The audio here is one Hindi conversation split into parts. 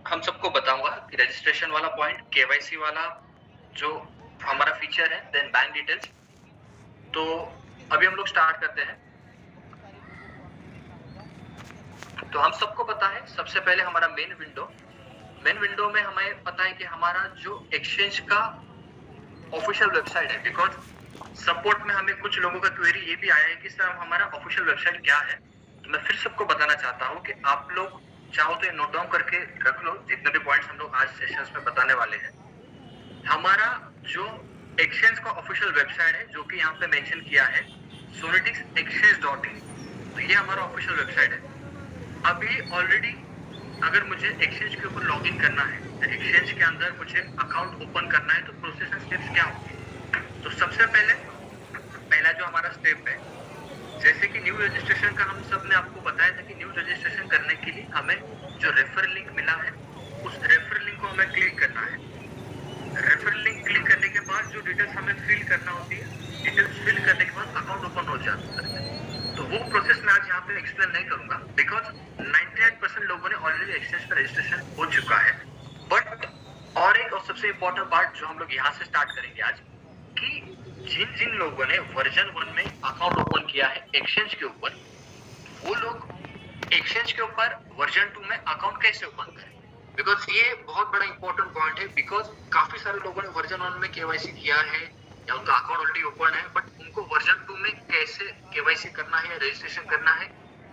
हम सबको बताऊँगा कि रजिस्ट्रेशन वाला पॉइंट, केवाईसी वाला जो हमारा फीचर है, देन बैंक डिटेल्स। तो अभी हम लोग स्टार्ट करते हैं। तो हम सबको पता है सबसे पहले हमारा मेन विंडो में हमें पता है कि हमारा जो एक्सचेंज का ऑफिशियल वेबसाइट है, बिकॉज सपोर्ट में हमें कुछ लोगों का क्वेरी ये भी आया है कि सर हमारा ऑफिशियल वेबसाइट क्या है। तो मैं फिर सबको बताना चाहता हूँ कि आप लोग चाहो तो ये नोट डाउन करके रख लो, जितने भी पॉइंट्स हम लोग आज सेशंस में बताने वाले हैं। हमारा जो एक्सचेंज का ऑफिशियल वेबसाइट है, जो कि यहाँ पे मेंशन किया है sonitixexchange.in, तो ये हमारा ऑफिशियल वेबसाइट है। अभी ऑलरेडी अगर मुझे एक्सचेंज के ऊपर लॉगिन करना है, तो एक्सचेंज के अंदर मुझे अकाउंट ओपन करना है, तो प्रोसेस एंड स्टेप्स क्या होंगे? तो सबसे पहला जो हमारा स्टेप है, जैसे कि न्यू रजिस्ट्रेशन का हम सब ने आपको बताया था कि न्यू रजिस्ट्रेशन करने के लिए हमें जो रेफर लिंक मिला है, उस रेफर लिंक को हमें क्लिक करना है। रेफर लिंक क्लिक करने के बाद जो डिटेल्स हमें फिल करना होती है, डिटेल्स फिल करने के बाद अकाउंट ओपन हो जाता है। तो वो प्रोसेस मैं आज यहाँ पे एक्सप्लेन नहीं करूंगा, बिकॉज 99% लोगों ने ऑलरेडी एक्सचेंज का रजिस्ट्रेशन हो चुका है। बट और एक और सबसे इम्पोर्टेंट पार्ट जो हम लोग यहाँ से स्टार्ट करेंगे आज, कि जिन जिन लोगों ने वर्जन 1 में अकाउंट ओपन किया है एक्सचेंज के ऊपर, वो लोग एक्सचेंज के ऊपर वर्जन 2 में अकाउंट कैसे ओपन करें। बिकॉज ये बहुत बड़ा इंपॉर्टेंट पॉइंट है, बिकॉज काफी सारे लोगों ने वर्जन 1 में केवाईसी किया है या उनका अकाउंट ऑलरेडी ओपन है, बट उनको वर्जन 2 में कैसे केवाईसी करना है या रजिस्ट्रेशन करना है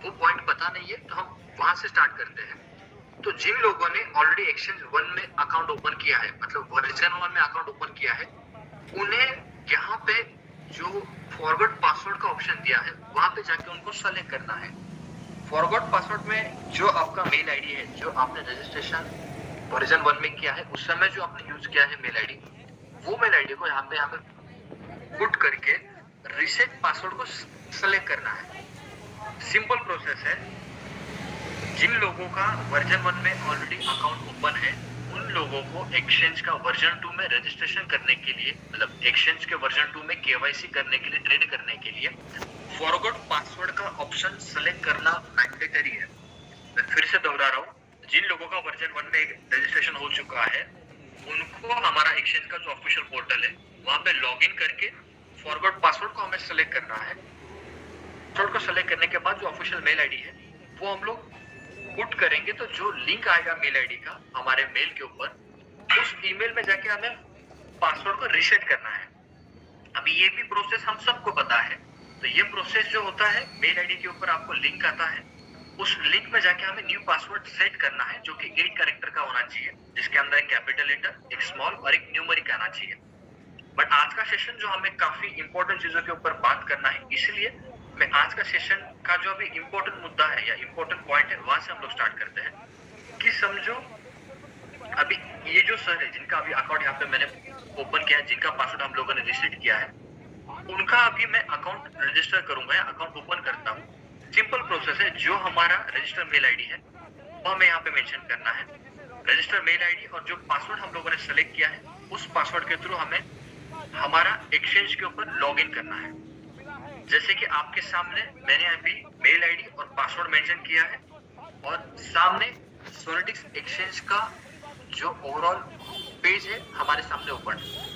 वो पॉइंट पता नहीं है। तो हम वहां से स्टार्ट करते हैं। तो जिन लोगों ने ऑलरेडी एक्सचेंज 1 में अकाउंट ओपन किया है, मतलब वर्जन 1 में अकाउंट ओपन किया है, उन्हें यहाँ पे जो फॉरवर्ड पासवर्ड का ऑप्शन दिया है, वहां पे जाके उनको सेलेक्ट करना है। फॉरवर्ड पासवर्ड में जो आपका मेल आईडी है, जो आपने रजिस्ट्रेशन वर्जन 1 में किया है, उस समय जो आपने यूज किया है मेल आईडी, वो मेल आईडी को यहाँ पे पुट करके रीसेट पासवर्ड को सेलेक्ट करना है। सिंपल प्रोसेस है। जिन लोगों का वर्जन 1 में ऑलरेडी अकाउंट ओपन है, उन लोगों को एक्सचेंज का वर्जन 2 में रजिस्ट्रेशन करने के लिए, मतलब एक्सचेंज के वर्जन 2 में केवाईसी करने के लिए, ट्रेड करने के लिए फॉरवर्ड पासवर्ड का ऑप्शन सेलेक्ट करना मैंडेटरी है। मैं फिर से दोहरा रहा हूँ, जिन लोगों का वर्जन 1 में रजिस्ट्रेशन हो चुका है, उनको हमारा एक्सचेंज का जो ऑफिशियल पोर्टल है, वहां पे लॉगिन करके फॉरवर्ड पासवर्ड को हमें सेलेक्ट करना है। पासवर्ड को सेलेक्ट करने के बाद जो ऑफिशियल मेल आईडी है, वो हम लोग पुट करेंगे। तो जो लिंक आएगा मेल आईडी का हमारे मेल के ऊपर, उस ईमेल में जाके हमें पासवर्ड को रीसेट करना है। अभी ये भी प्रोसेस हम सबको पता है। तो ये प्रोसेस जो होता है, मेल आईडी के ऊपर आपको लिंक आता है, उस लिंक में जाके हमें न्यू पासवर्ड सेट करना है, जो कि 8 कैरेक्टर का होना चाहिए, जिसके अंदर एक कैपिटल लेटर, एक स्मॉल और एक न्यूमेरिक आना चाहिए। बट आज का सेशन जो हमें काफी इंपॉर्टेंट चीजों के ऊपर बात करना है, इसलिए मैं आज का सेशन का जो अभी इंपॉर्टेंट मुद्दा है या इंपॉर्टेंट पॉइंट है, वहां से हम लोग स्टार्ट करते हैं। कि समझो अभी ये जो सर है, जिनका अभी अकाउंट यहाँ पे मैंने ओपन किया है, जिनका पासवर्ड हम लोगों ने रीसेट किया है, उनका अभी मैं अकाउंट रजिस्टर करूंगा या अकाउंट ओपन करता हूँ। सिंपल प्रोसेस है। जो हमारा रजिस्टर मेल आईडी है, वो हमें यहाँ पे मेंशन करना है। रजिस्टर मेल आईडी और जो पासवर्ड हम लोगों ने सेलेक्ट किया है, उस पासवर्ड के थ्रू हमें हमारा एक्सचेंज के ऊपर लॉगिन करना है। जैसे कि आपके सामने मैंने अभी मेल आईडी और पासवर्ड मेंशन किया है, और सामने सोनिटिक्स एक्सचेंज का जो ओवरऑल पेज है हमारे सामने ओपन है।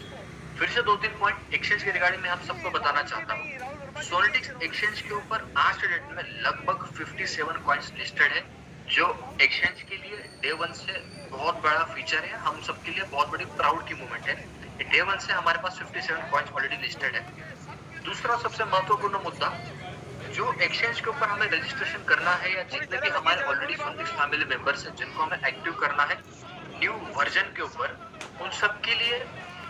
फिर से 2-3 पॉइंट एक्सचेंज के रिगार्डिंग में हम सबको बताना चाहता हूँ। सोनिटिक्स एक्सचेंज के ऊपर आज के डेट में लगभग 57 कॉइन्स लिस्टेड है, जो एक्सचेंज के लिए डे 1 से बहुत बड़ा फीचर है, हम सबके लिए बहुत बड़ी प्राउड की मोमेंट है। डे 1 से हमारे पास 57 कॉइन्स ऑलरेडी लिस्टेड है। दूसरा सबसे महत्वपूर्ण मुद्दा, जो एक्सचेंज के ऊपर हमें रजिस्ट्रेशन करना है, या जितने भी हमारे ऑलरेडी सोनिटिक्स फैमिली मेंबर्स हैं जिनको हमें एक्टिव करना है न्यू वर्जन के ऊपर, उन सब के लिए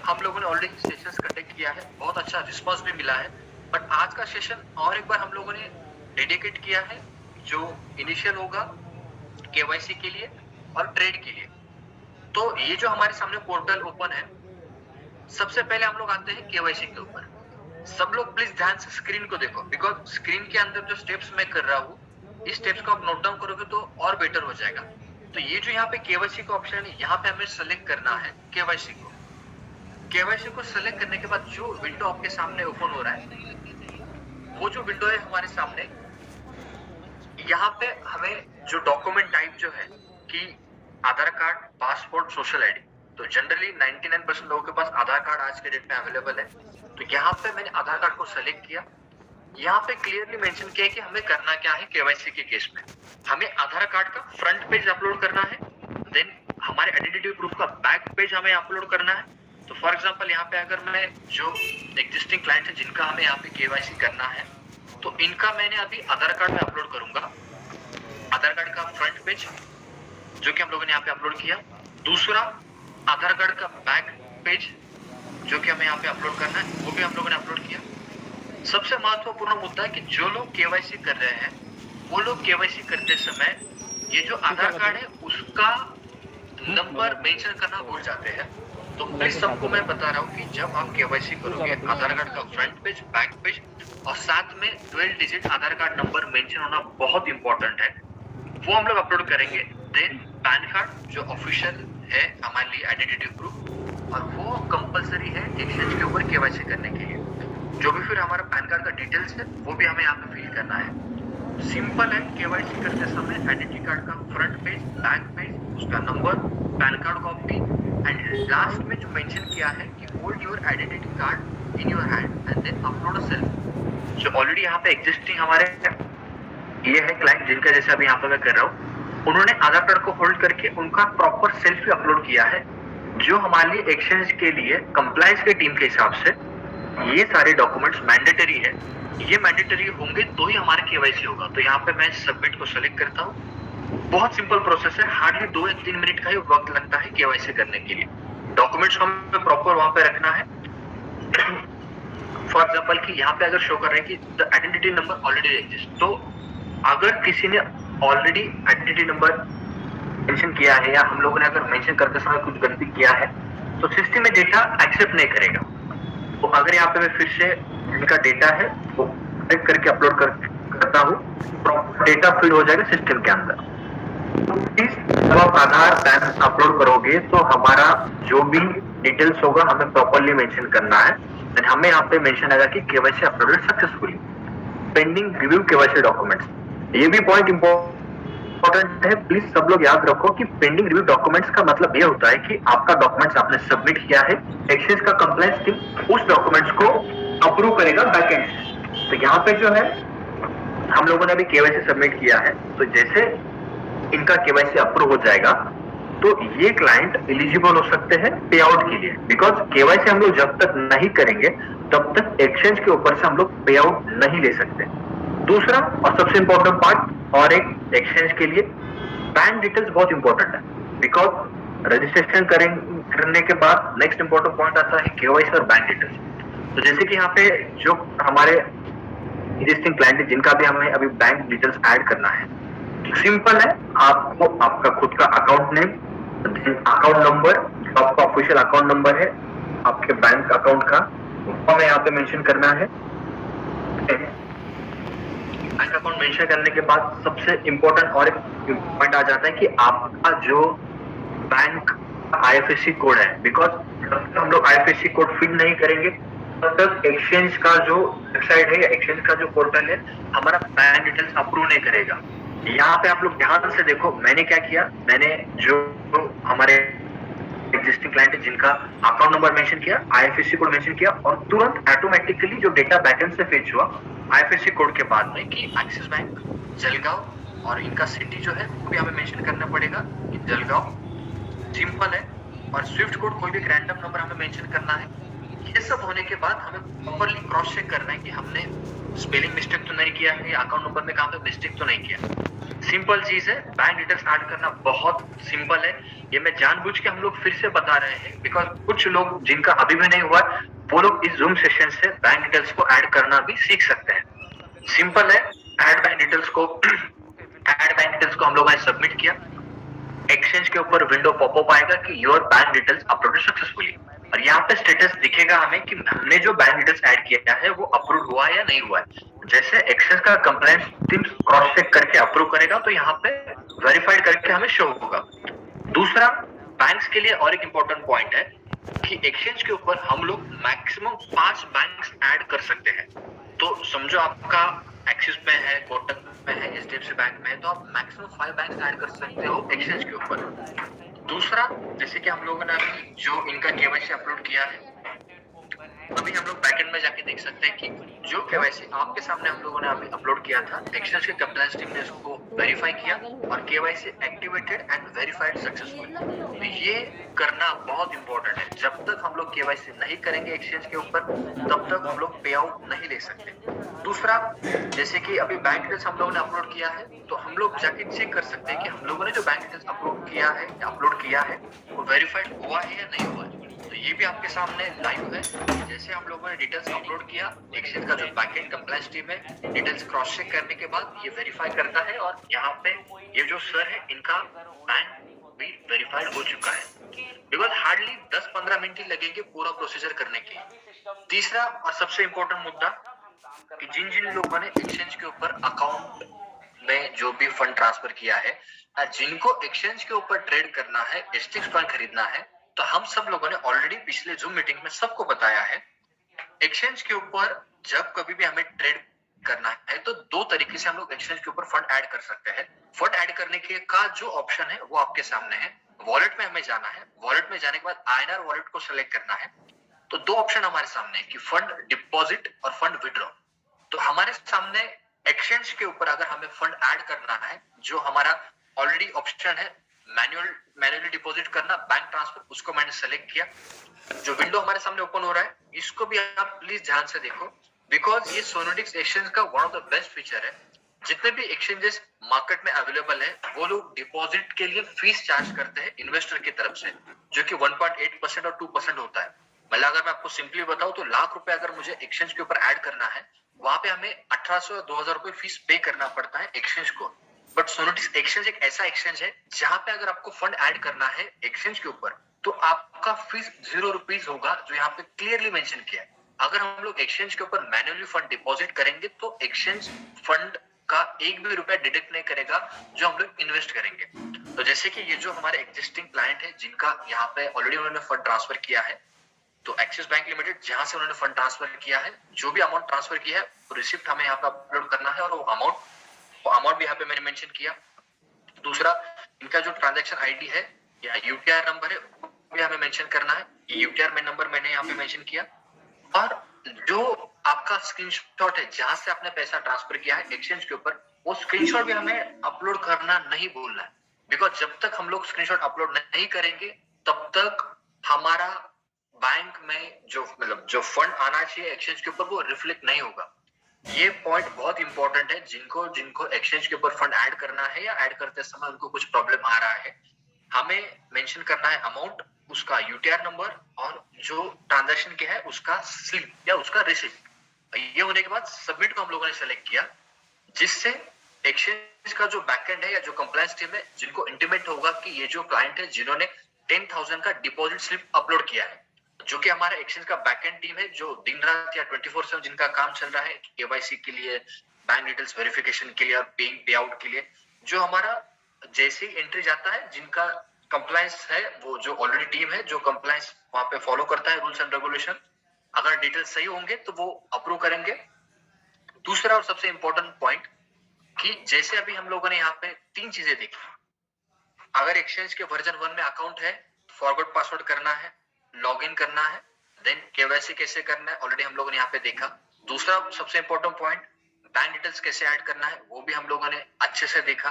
हम लोगों ने ऑलरेडी सेशंस कंडक्ट किया है, बहुत अच्छा रिस्पांस भी मिला है। बट आज का सेशन और एक बार हम लोगों ने डेडिकेट किया है, जो इनिशियल होगा केवाईसी के लिए और ट्रेड के लिए। तो ये जो हमारे सामने पोर्टल ओपन है, सबसे पहले हम लोग आते हैं केवाईसी के ऊपर। सब लोग प्लीज ध्यान से स्क्रीन को देखो, बिकॉज स्क्रीन के अंदर जो स्टेप्स मैं कर रहा हूँ, इस स्टेप्स को आप नोट डाउन करोगे तो और बेटर हो जाएगा। तो ये जो यहाँ पे केवाईसी का ऑप्शन है, यहाँ पे हमें सेलेक्ट करना है केवाईसी को। केवाईसी को सेलेक्ट करने के बाद जो विंडो आपके सामने ओपन हो रहा है, वो जो विंडो है हमारे सामने, यहाँ पे हमें जो डॉक्यूमेंट टाइप जो है, कि आधार कार्ड, पासपोर्ट, सोशल आईडी। तो जनरली 99% लोगों के पास आधार कार्ड आज के डेट में अवेलेबल है। तो यहाँ पे मैंने आधार कार्ड को सेलेक्ट किया। यहाँ पे क्लियरली मेंशन किया है कि हमें करना क्या है केवाईसी के केस में। हमें आधार कार्ड का फ्रंट पेज अपलोड करना है, देन हमारे आइडेंटिटी प्रूफ का बैक पेज हमें अपलोड करना है। तो फॉर एग्जांपल यहाँ पे अगर मैं जो एग्जिस्टिंग क्लाइंट है जिनका हमें यहाँ पे केवाईसी करना है, तो इनका मैंने अभी आधार कार्ड में अपलोड करूंगा। आधार कार्ड का फ्रंट पेज जो कि हम लोगों ने यहाँ पे अपलोड किया। दूसरा आधार कार्ड का बैक पेज जो कि हमें यहाँ पे अपलोड करना है, वो भी हम लोगों ने अपलोड किया। सबसे महत्वपूर्ण मुद्दा है कि जो लोग केवाईसी कर रहे हैं वो लोग केवाईसी करते समय ये जो आधार कार्ड है उसका नंबर मेंशन करना भूल जाते हैं। तो प्लीज सबको मैं बता रहा हूँ कि जब आप केवाईसी करोगे, आधार कार्ड का फ्रंट पेज, बैक पेज और साथ में 12 डिजिट आधार कार्ड नंबर मेंशन होना बहुत इंपॉर्टेंट है, वो हम लोग अपलोड करेंगे। देन पैन कार्ड जो ऑफिशियल है हमारे लिए आइडेंटिटी प्रूफ, और वो कंपलसरी है एक्सचेंज के ऊपर केवाईसी करने के लिए। जो भी फिर हमारा पैन कार्ड का डिटेल्स है वो भी हमें यहाँ पे फिल करना है। सिंपल है, केवाईसी करते समय आइडेंटिटी कार्ड का फ्रंट पेज, बैक पेज, उसका number, PAN card copy and last में जो मेंशन किया है कि hold your identity card in your hand and then upload a selfie. जो ऑलरेडी यहाँ पे एग्जिस्टिंग हमारे ये है क्लाइंट जिनका जैसे अभी यहाँ पे मैं कर रहा हूँ, उन्होंने आधार कार्ड को होल्ड करके उनका प्रॉपर सेल्फी अपलोड किया है, जो हमारे लिए एक्सचेंज के लिए कंप्लायंस के टीम के हिसाब से ये सारे डॉक्यूमेंट्स मैंडेटरी है। ये मैंडेटरी होंगे तो ही हमारा केवाईसी होगा। तो यहाँ पे मैं सबमिट को सेलेक्ट करता हूँ। बहुत सिंपल प्रोसेस है, हार्डली 2 या 3 मिनट का ही वक्त लगता है केवाईसी करने के लिए। डॉक्यूमेंट्स को हमें प्रॉपर वहां पे रखना है। फॉर एग्जाम्पल कि यहाँ पे अगर शो कर रहा है कि the identity number already exist, तो अगर किसी ने ऑलरेडी आइडेंटिटी नंबर मेंशन किया है या हम लोगों ने अगर मेंशन करते समय कुछ गलती किया है तो सिस्टम में डेटा एक्सेप्ट नहीं करेगा। तो अगर यहाँ पे मैं फिर से इनका डेटा है वो चेक करके अपलोड करता हूँ, प्रॉपर डेटा फिल हो जाएगा सिस्टम के अंदर। जब आप आधार पैन अपलोड करोगे तो हमारा जो भी डिटेल्स होगा हमें प्रॉपरली मेंशन करना है। हमें यहाँ पे मेंशन आएगा कि KYC uploaded successfully, pending review KYC documents. ये भी पॉइंट इंपॉर्टेंट है, प्लीज सब लोग याद रखो कि पेंडिंग रिव्यू डॉक्यूमेंट्स का मतलब ये होता है कि आपका डॉक्यूमेंट्स आपने सबमिट किया है, एक्सचेंज का कंप्लायंस टीम उस डॉक्यूमेंट्स को अप्रूव करेगा बैकएंड से। तो यहाँ पे जो है हम लोगों ने अभी केवाईसी सबमिट किया है, तो जैसे इनका केवाईसी अप्रूव हो जाएगा तो ये क्लाइंट एलिजिबल हो सकते हैं पे आउट के लिए। बिकॉज केवाईसी हम लोग जब तक नहीं करेंगे तब तक एक्सचेंज के ऊपर से हम लोग पे आउट नहीं ले सकते। दूसरा और सबसे इंपॉर्टेंट पार्ट और एक एक्सचेंज के लिए बैंक डिटेल्स बहुत इंपॉर्टेंट है। बिकॉज रजिस्ट्रेशन करने के बाद नेक्स्ट इंपॉर्टेंट पॉइंट आता है केवाईसी और बैंक डिटेल्स। तो जैसे कि यहाँ पे जो हमारे एग्जिस्टिंग क्लाइंट है जिनका भी हमें अभी बैंक डिटेल्स ऐड करना है, सिंपल है, आपको आपका खुद का अकाउंट नेम, अकाउंट नंबर, आपका ऑफिशियल अकाउंट नंबर है आपके बैंक अकाउंट का, हमें यहाँ पे मेंशन करना है। बैंक अकाउंट मेंशन करने के बाद सबसे इंपॉर्टेंट और एक पॉइंट आ जाता है कि आपका जो बैंक आईएफएससी कोड है। बिकॉज जब हम लोग आईएफएससी कोड फिल नहीं करेंगे तब तक एक्सचेंज का जो वेबसाइट है या एक्सचेंज का जो पोर्टल है हमारा बैंक डिटेल्स अप्रूव नहीं करेगा। यहाँ पे आप लोग ध्यान से देखो, मैंने क्या किया, मैंने जो हमारे एग्जिस्टिंग क्लाइंट है जिनका अकाउंट नंबर मेंशन किया, आईएफएससी कोड मेंशन किया और तुरंत ऑटोमेटिकली जो डेटा बैकएंड से फेच हुआ आईएफएससी कोड के बाद में कि एक्सिस बैंक जलगांव, और इनका सिटी जो है वो भी हमें मेंशन करना पड़ेगा कि जलगांव। सिंपल है। और स्विफ्ट कोड कोई भी एक रैंडम नंबर हमें मेंशन करना है। ये सब होने के बाद हमें प्रॉपर्ली क्रॉस चेक करना है कि हमने स्पेलिंग मिस्टेक तो नहीं किया है या अकाउंट नंबर में कहाँ पे मिस्टेक तो नहीं किया। सिंपल चीज है, बैंक डिटेल्स ऐड करना बहुत सिंपल है। ये मैं जानबूझ के हम लोग फिर से बता रहे हैं बिकॉज कुछ लोग जिनका अभी भी नहीं हुआ वो लोग इस जूम सेशन से बैंक डिटेल्स को ऐड करना भी सीख सकते हैं। सिंपल है, ऐड बैंक डिटेल्स को हम लोगों ने सबमिट किया। एक्सचेंज के ऊपर विंडो पॉपअप आएगा कि your bank details uploaded successfully, और यहाँ पे स्टेटस दिखेगा हमें कि हमने जो बैंक डिटेल्स ऐड किया है वो अप्रूव हुआ या नहीं हुआ है। जैसे एक्सचेंज का कंप्लायंस टीम क्रॉस चेक करके अप्रूव करेगा तो यहाँ पे वेरीफाइड करके हमें शो होगा। दूसरा, बैंक्स के लिए और एक इंपॉर्टेंट पॉइंट है कि एक्सचेंज के ऊपर हम लोग मैक्सिमम 5 बैंक्स ऐड कर सकते हैं। तो समझो आपका एक्सिस में है, कोटक में है, एचडीएफसी बैंक में है, तो आप मैक्सिमम 5 बैंक्स ऐड कर सकते हो एक्सचेंज के ऊपर। दूसरा, जैसे कि हम लोगों ने अभी जो इनका केवाईसी अपलोड किया है, अभी हम लोग बैकएंड में जाके देख सकते हैं कि जो केवाईसी आपके सामने हम लोगों ने अभी अपलोड किया था, एक्सचेंज के कंप्लायंस टीम ने उसको वेरीफाई किया और KYC activated and verified successfully. तो ये करना बहुत इंपॉर्टेंट है। जब तक हम लोग केवाईसी नहीं करेंगे एक्सचेंज के ऊपर, तब तक हम लोग पे आउट नहीं ले सकते। दूसरा, जैसे कि अभी बैंक डिटेल्स हम लोगों ने अपलोड किया है, तो हम लोग जाके चेक कर सकते हैं कि हम लोगों ने जो बैंक डिटेल्स अपलोड किया है वो वेरीफाइड हुआ है या नहीं हुआ है। तो ये भी आपके सामने लाइव है। जैसे हम लोगों ने डिटेल्स अपलोड किया, एक्सचेंज का जो बैकएंड कंप्लायंस टीम है डिटेल्स क्रॉस चेक करने के बाद ये वेरीफाई करता है और यहाँ पे ये जो सर है इनका बैंक भी वेरीफाइड हो चुका है। बिकॉज हार्डली 10-15 मिनट ही लगेंगे पूरा प्रोसीजर करने के। तीसरा और सबसे इम्पोर्टेंट मुद्दा कि जिन जिन लोगों ने एक्सचेंज के ऊपर अकाउंट में जो भी फंड ट्रांसफर किया है, जिनको एक्सचेंज के ऊपर ट्रेड करना है, एसटीएक्स कॉइन खरीदना है, तो हम सब लोगों ने ऑलरेडी पिछले जूम मीटिंग में सबको बताया है, एक्सचेंज के ऊपर जब कभी भी हमें ट्रेड करना है तो दो तरीके से हम लोग एक्सचेंज के ऊपर फंड ऐड कर सकते हैं। फंड ऐड करने के का जो ऑप्शन है वो आपके सामने है। वॉलेट में हमें जाना है, वॉलेट में जाने के बाद आईएनआर वॉलेट को सिलेक्ट करना है। तो दो ऑप्शन हमारे सामने है कि फंड डिपॉजिट और फंड विड्रॉ। तो हमारे सामने एक्सचेंज के ऊपर अगर हमें फंड ऐड करना है, जो हमारा ऑलरेडी ऑप्शन है मैन्युअली डिपॉजिट करना, बैंक ट्रांसफर, उसको मैंने सेलेक्ट किया। जो विंडो हमारे सामने ओपन हो रहा है इसको भी आप प्लीज ध्यान से देखो, बिकॉज ये सोनोटिक्स एक्सचेंज का one of the best feature है। जितने भी एक्सचेंजेस मार्केट में अवेलेबल है वो लोग डिपॉजिट के लिए फीस चार्ज करते हैं इन्वेस्टर की तरफ से, जो कि 1.8% और 2% होता है। मतलब अगर मैं आपको सिंपली बताऊं तो लाख रुपए अगर मुझे एक्सचेंज के ऊपर ऐड करना है, वहां पे हमें 1800 या 2000 रुपए फीस पे करना पड़ता है एक्सचेंज को। बट सोनोटिक्स एक्सचेंज एक ऐसा एक्सचेंज है जहां पे अगर आपको फंड ऐड करना है एक्सचेंज के ऊपर तो आपका फीस 0 रुपीज होगा, जो यहाँ पे क्लियरली मेंशन किया है। अगर हम लोग एक्सचेंज के ऊपर मैन्युअली फंड डिपॉजिट करेंगे तो एक्सचेंज फंड का एक भी रुपया डिडक्ट नहीं करेगा जो हम लोग इन्वेस्ट करेंगे। तो जैसे कि ये जो हमारे एग्जिस्टिंग क्लाइंट है जिनका यहाँ पे ऑलरेडी उन्होंने फंड ट्रांसफर किया है, तो एक्सिस बैंक लिमिटेड जहां से उन्होंने फंड ट्रांसफर किया है, जो भी अमाउंट ट्रांसफर किया है वो रिसिप्ट हमें यहाँ पे अपलोड करना है और वो अमाउंट भी यहाँ पे मैंने मेंशन किया। दूसरा, इनका जो ट्रांजैक्शन आईडी है या यूटीआर नंबर है वो भी हमें मेंशन करना है। यूटीआर में नंबर मैंने यहाँ पे मेंशन किया। और जो आपका स्क्रीनशॉट है जहां से आपने पैसा ट्रांसफर किया है एक्सचेंज के ऊपर, वो स्क्रीनशॉट भी हमें अपलोड करना नहीं भूलना है। बिकॉज जब तक हम लोग स्क्रीनशॉट अपलोड नहीं करेंगे तब तक हमारा बैंक में जो फंड आना चाहिए एक्सचेंज के ऊपर वो रिफ्लेक्ट नहीं होगा। ये पॉइंट बहुत इंपॉर्टेंट है। जिनको जिनको एक्सचेंज के ऊपर फंड ऐड करना है या ऐड करते समय उनको कुछ प्रॉब्लम आ रहा है, हमें मेंशन करना है अमाउंट, उसका यूटीआर नंबर और जो ट्रांजैक्शन के है उसका स्लिप या उसका रिसिप्ट। ये होने के बाद सबमिट को हम लोगों ने सेलेक्ट किया, जिससे एक्सचेंज का जो बैकएंड है या जो कंप्लायंस टीम है जिनको इंटीमेट होगा कि ये जो क्लाइंट है जिन्होंने 10,000 का डिपॉजिट स्लिप अपलोड किया है, जो कि हमारा एक्सचेंज का बैकएंड टीम है जो दिन रात या 24/7 जिनका काम चल रहा है केवाईसी के लिए, बैंक डिटेल्स वेरिफिकेशन के लिए और पेइंग पे आउट के लिए। जो हमारा जैसे ही एंट्री जाता है, जिनका कंप्लायंस है, वो जो ऑलरेडी टीम है जो कंप्लायंस वहां पे फॉलो करता है रूल्स एंड रेगुलेशन, अगर डिटेल्स सही होंगे तो वो अप्रूव करेंगे। दूसरा और सबसे इंपॉर्टेंट पॉइंट कि जैसे अभी हम लोगों ने यहाँ पे 3 चीजें देखी। अगर एक्सचेंज के वर्जन 1 में अकाउंट है, फॉरवर्ड पासवर्ड करना है, लॉगिन करना है, देन केवाईसी कैसे करना है ऑलरेडी हम लोगों ने यहाँ पे देखा। दूसरा सबसे इंपॉर्टेंट पॉइंट, बैंक डिटेल्स कैसे ऐड करना है वो भी हम लोगों ने अच्छे से देखा।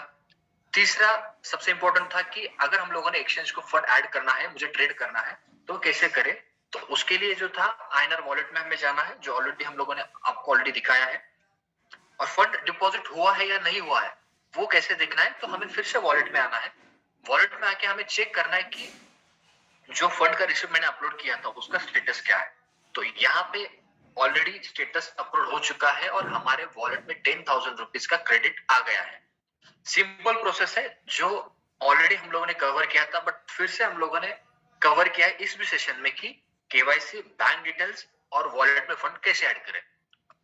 तीसरा सबसे इंपॉर्टेंट था कि अगर हम लोगों ने एक्सचेंज को फंड ऐड करना है, मुझे ट्रेड करना है, तो कैसे करें। तो उसके लिए जो था आईएनआर वॉलेट में हमें जाना है, जो ऑलरेडी हम लोगों ने आपको ऑलरेडी दिखाया है। और फंड डिपॉजिट हुआ है या नहीं हुआ है वो कैसे देखना है, तो हमें फिर से वॉलेट में आना है। वॉलेट में आके हमें चेक करना है कि जो फंड का रिसिप्ट मैंने अपलोड किया था उसका स्टेटस क्या है। तो यहाँ पे ऑलरेडी स्टेटस अपलोड हो चुका है और हमारे वॉलेट में 10,000 रुपीज का क्रेडिट आ गया है। सिंपल प्रोसेस है जो ऑलरेडी हम लोगों ने कवर किया था, बट फिर से हम लोगों ने कवर किया है इस भी सेशन में कि केवाईसी, बैंक डिटेल्स और वॉलेट में फंड कैसे ऐड करें।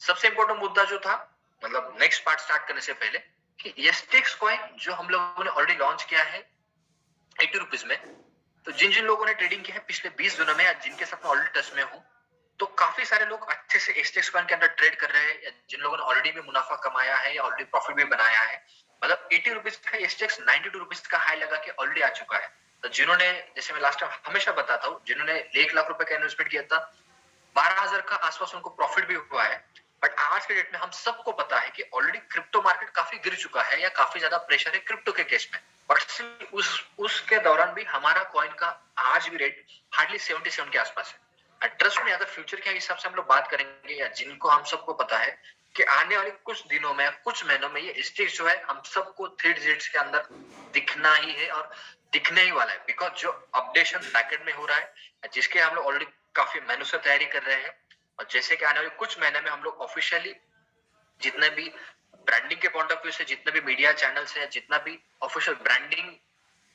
सबसे इंपॉर्टेंट मुद्दा जो था, मतलब नेक्स्ट पार्ट स्टार्ट करने से पहले, कि एसटीएक्स कॉइन जो हम लोगों ने ऑलरेडी लॉन्च किया है 80 रुपीज में, तो जिन जिन लोगों ने ट्रेडिंग की है पिछले 20 दिनों में या जिनके साथ मैं ऑलरेडी टच में हूं, तो काफी सारे लोग अच्छे से एसटीएक्स कॉइन के अंदर ट्रेड कर रहे हैं, जिन लोगों ने ऑलरेडी भी मुनाफा कमाया है या ऑलरेडी प्रॉफिट भी बनाया है। मतलब 80 रुपीज का एसटीएक्स 92 रुपीज का हाई लगा के ऑलरेडी आ चुका है। तो जिन्होंने, जैसे मैं लास्ट टाइम हमेशा बताता हूँ, जिन्होंने 1 लाख रुपए का इन्वेस्टमेंट किया था, 12,000 का आसपास उनको प्रॉफिट भी हुआ है। बट आज के डेट में हम सबको पता है कि ऑलरेडी क्रिप्टो मार्केट काफी गिर चुका है या काफी ज्यादा प्रेशर है क्रिप्टो के केस में। बट उसके दौरान भी हमारा कॉइन का आज भी रेट हार्डली 77 के आसपास है। ट्रस्ट में अगर फ्यूचर के हिसाब से हम लोग बात करेंगे, या जिनको हम सबको पता है कि आने वाले कुछ दिनों में, कुछ महीनों में ये स्टेज जो है हम सबको 3 डिजिट्स के अंदर दिखना ही है और दिखने ही वाला है। बिकॉज जो अपडेशन बैकएंड में हो रहा है, जिसके हम लोग ऑलरेडी काफी मेहनत से तैयारी कर रहे हैं, और जैसे कि आने वाले कुछ महीने में हम लोग ऑफिशियली जितने भी ब्रांडिंग के पॉइंट ऑफ व्यू से जितने भी मीडिया चैनल्स है, जितना भी ऑफिशियल ब्रांडिंग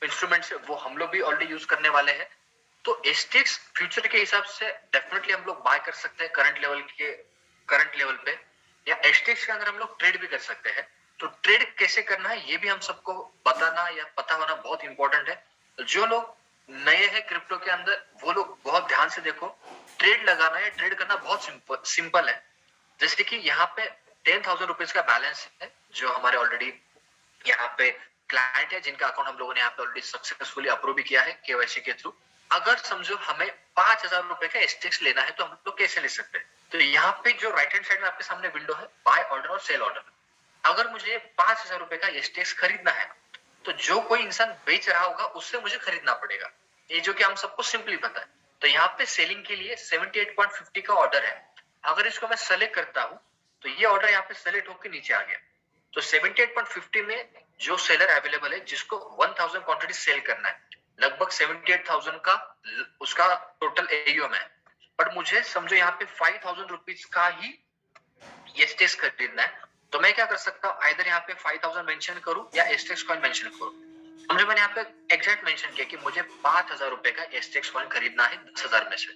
इंस्ट्रूमेंट्स है, वो हम लोग भी ऑलरेडी यूज करने वाले हैं। तो एसटीएक्स फ्यूचर के हिसाब से डेफिनेटली हम लोग बाय कर सकते हैं करंट लेवल पे, या एसटीएक्स के अंदर हम लोग ट्रेड भी कर सकते हैं। तो ट्रेड कैसे करना है ये भी हम सबको बताना या पता होना बहुत इंपॉर्टेंट है। तो जो लोग नए हैं क्रिप्टो के अंदर, वो लोग बहुत ध्यान से देखो। ट्रेड लगाना या ट्रेड करना बहुत सिंपल है। जैसे कि यहाँ पे 10,000 रुपीज का बैलेंस है, जो हमारे ऑलरेडी यहाँ पे क्लाइंट है, जिनका अकाउंट हम लोगों ने यहाँ पे ऑलरेडी सक्सेसफुली अप्रूव भी किया है केवाईसी के थ्रू। अगर समझो हमें 5,000 रुपए का एसटीएक्स लेना है, तो हम लोग कैसे ले सकते हैं? तो यहाँ पे जो राइट हैंड साइड में आपके सामने विंडो है, बाय ऑर्डर और सेल ऑर्डर। अगर मुझे 5,000 रुपए का एसटीएक्स खरीदना है, तो जो कोई इंसान बेच रहा होगा उससे मुझे खरीदना पड़ेगा, ये जो कि हम सबको सिंपली पता है। तो यहाँ पे सेलिंग के लिए 78.50 का ऑर्डर है। अगर इसको मैं सेलेक्ट करता हूँ, तो ये ऑर्डर यहाँ पे सेलेक्ट होकर नीचे आ गया। तो 78.50 में जो सेलर अवेलेबल है, जिसको 1000 क्वांटिटी सेल करना है, लगभग 78,000 का उसका टोटल एयूएम है। बट मुझे समझो यहाँ पे 5,000 रुपीज का ही एसटीएक्स खरीदना है, तो मैं क्या कर सकता हूँ, आइदर यहाँ पे 5,000 मेंशन करूँ या एसटीएक्स कॉइन मेंशन करूँ। समझो मैंने यहाँ पे एग्जैक्ट मेंशन किया कि मुझे 5,000 रुपए का एसटीएक्स कॉइन खरीदना है 10,000 में से।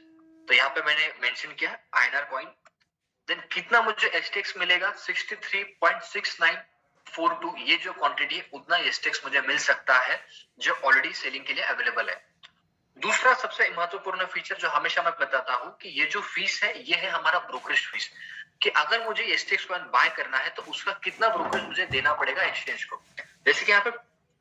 तो यहाँ पे मैंने मेंशन किया आईएनआर कॉइन। देन कितना मुझे एसटीएक्स मिलेगा, 63.6942। ये जो क्वांटिटी है उतना एसटीएक्स मुझे मिल सकता है, जो ऑलरेडी सेलिंग के लिए अवेलेबल है। दूसरा सबसे महत्वपूर्ण फीचर जो हमेशा मैं बताता हूं कि ये जो फीस है, ये है हमारा ब्रोकरेज फीस। कि अगर मुझे एसटीएक्स कॉइन बाय करना है, तो उसका कितना ब्रोकरेज मुझे देना पड़ेगा एक्सचेंज को। जैसे कि यहाँ पे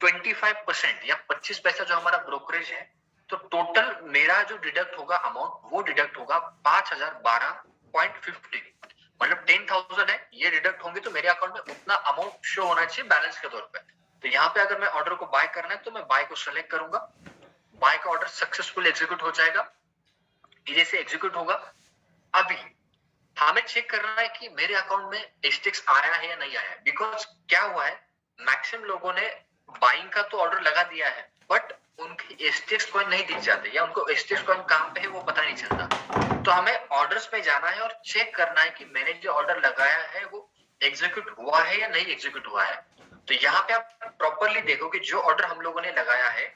25% या 25 पैसा जो हमारा ब्रोकरेज है, तो टोटल मेरा जो डिडक्ट होगा अमाउंट, वो डिडक्ट होगा 5,012.50। मतलब 10,000 है, ये डिडक्ट होंगे तो मेरे अकाउंट में उतना अमाउंट शो होना चाहिए बैलेंस के तौर पे। तो यहाँ पे अगर मैं ऑर्डर को बाय करना है, तो मैं बाय को सेलेक्ट करूंगा। बाय का ऑर्डर सक्सेसफुल एग्जीक्यूट हो जाएगा। जैसे एग्जीक्यूट होगा, अभी हमें चेक करना है कि मेरे अकाउंट में एसटीएक्स आया है या नहीं आया है। बिकॉज क्या हुआ है, मैक्सिमम लोगों ने बाइंग का तो ऑर्डर लगा दिया है, बट उनकी एसटीएक्स कॉइन नहीं दिख जाते, या उनको एसटीएक्स कॉइन कहां पे है वो पता नहीं चलता। तो हमें ऑर्डर्स में जाना है और चेक करना है कि मैंने जो ऑर्डर लगाया है वो एग्जीक्यूट हुआ है या नहीं एग्जीक्यूट हुआ है। तो यहाँ पे आप प्रॉपरली देखो कि जो ऑर्डर हम लोगों ने लगाया है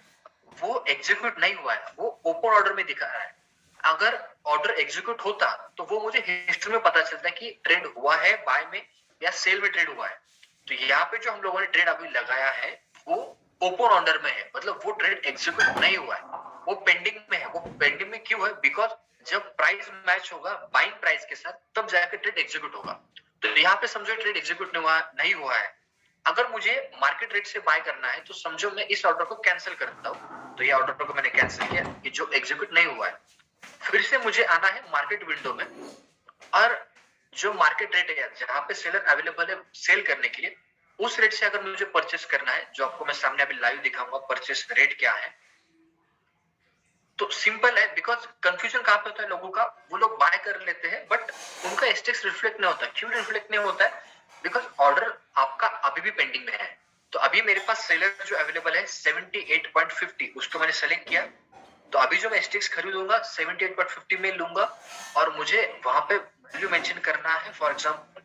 वो एग्जीक्यूट नहीं हुआ है, वो ओपन ऑर्डर में दिखा रहा है। अगर ऑर्डर एग्जीक्यूट होता, तो वो मुझे हिस्ट्री में पता चलता है कि ट्रेड हुआ है बाय में या सेल में ट्रेड हुआ है। तो यहाँ पे जो हम लोगों ने ट्रेड अभी लगाया है, वो ओपन ऑर्डर में है, मतलब वो ट्रेड एग्जीक्यूट नहीं हुआ है, वो पेंडिंग में है। वो पेंडिंग में क्यों है? बिकॉज जब प्राइस मैच होगा बाइंग प्राइस के साथ, तब जाकर ट्रेड एग्जीक्यूट होगा। तो यहाँ पे समझो ट्रेड एग्जीक्यूट नहीं हुआ है। अगर मुझे मार्केट रेट से बाय करना है, तो समझो मैं इस ऑर्डर को कैंसिल करता हूँ। तो ये ऑर्डर को मैंने कैंसिल किया, कि जो एग्जीक्यूट नहीं हुआ है। फिर से मुझे आना है मार्केट विंडो में, और जो मार्केट रेट है जहां पे सेलर अवेलेबल है सेल करने के लिए, उस रेट से अगर मुझे परचेस करना है, जो आपको मैं सामने अभी लाइव दिखाऊंगा परचेस रेट क्या है। तो सिंपल है। बिकॉज कंफ्यूजन कहां पे होता है लोगों का, वो लोग बाय कर लेते हैं बट उनका एसटीएक्स रिफ्लेक्ट नहीं होता। क्यों रिफ्लेक्ट नहीं होता है? बिकॉज ऑर्डर आपका अभी भी पेंडिंग में है। तो अभी मेरे पास सेलर जो अवेलेबल है 78.50, उसको मैंने सेलेक्ट किया। तो अभी जो मैं एसटीएक्स खरीदूंगा 78.50 में लूंगा, और मुझे वहां पे वैल्यू मेंशन करना है। फॉर एग्जांपल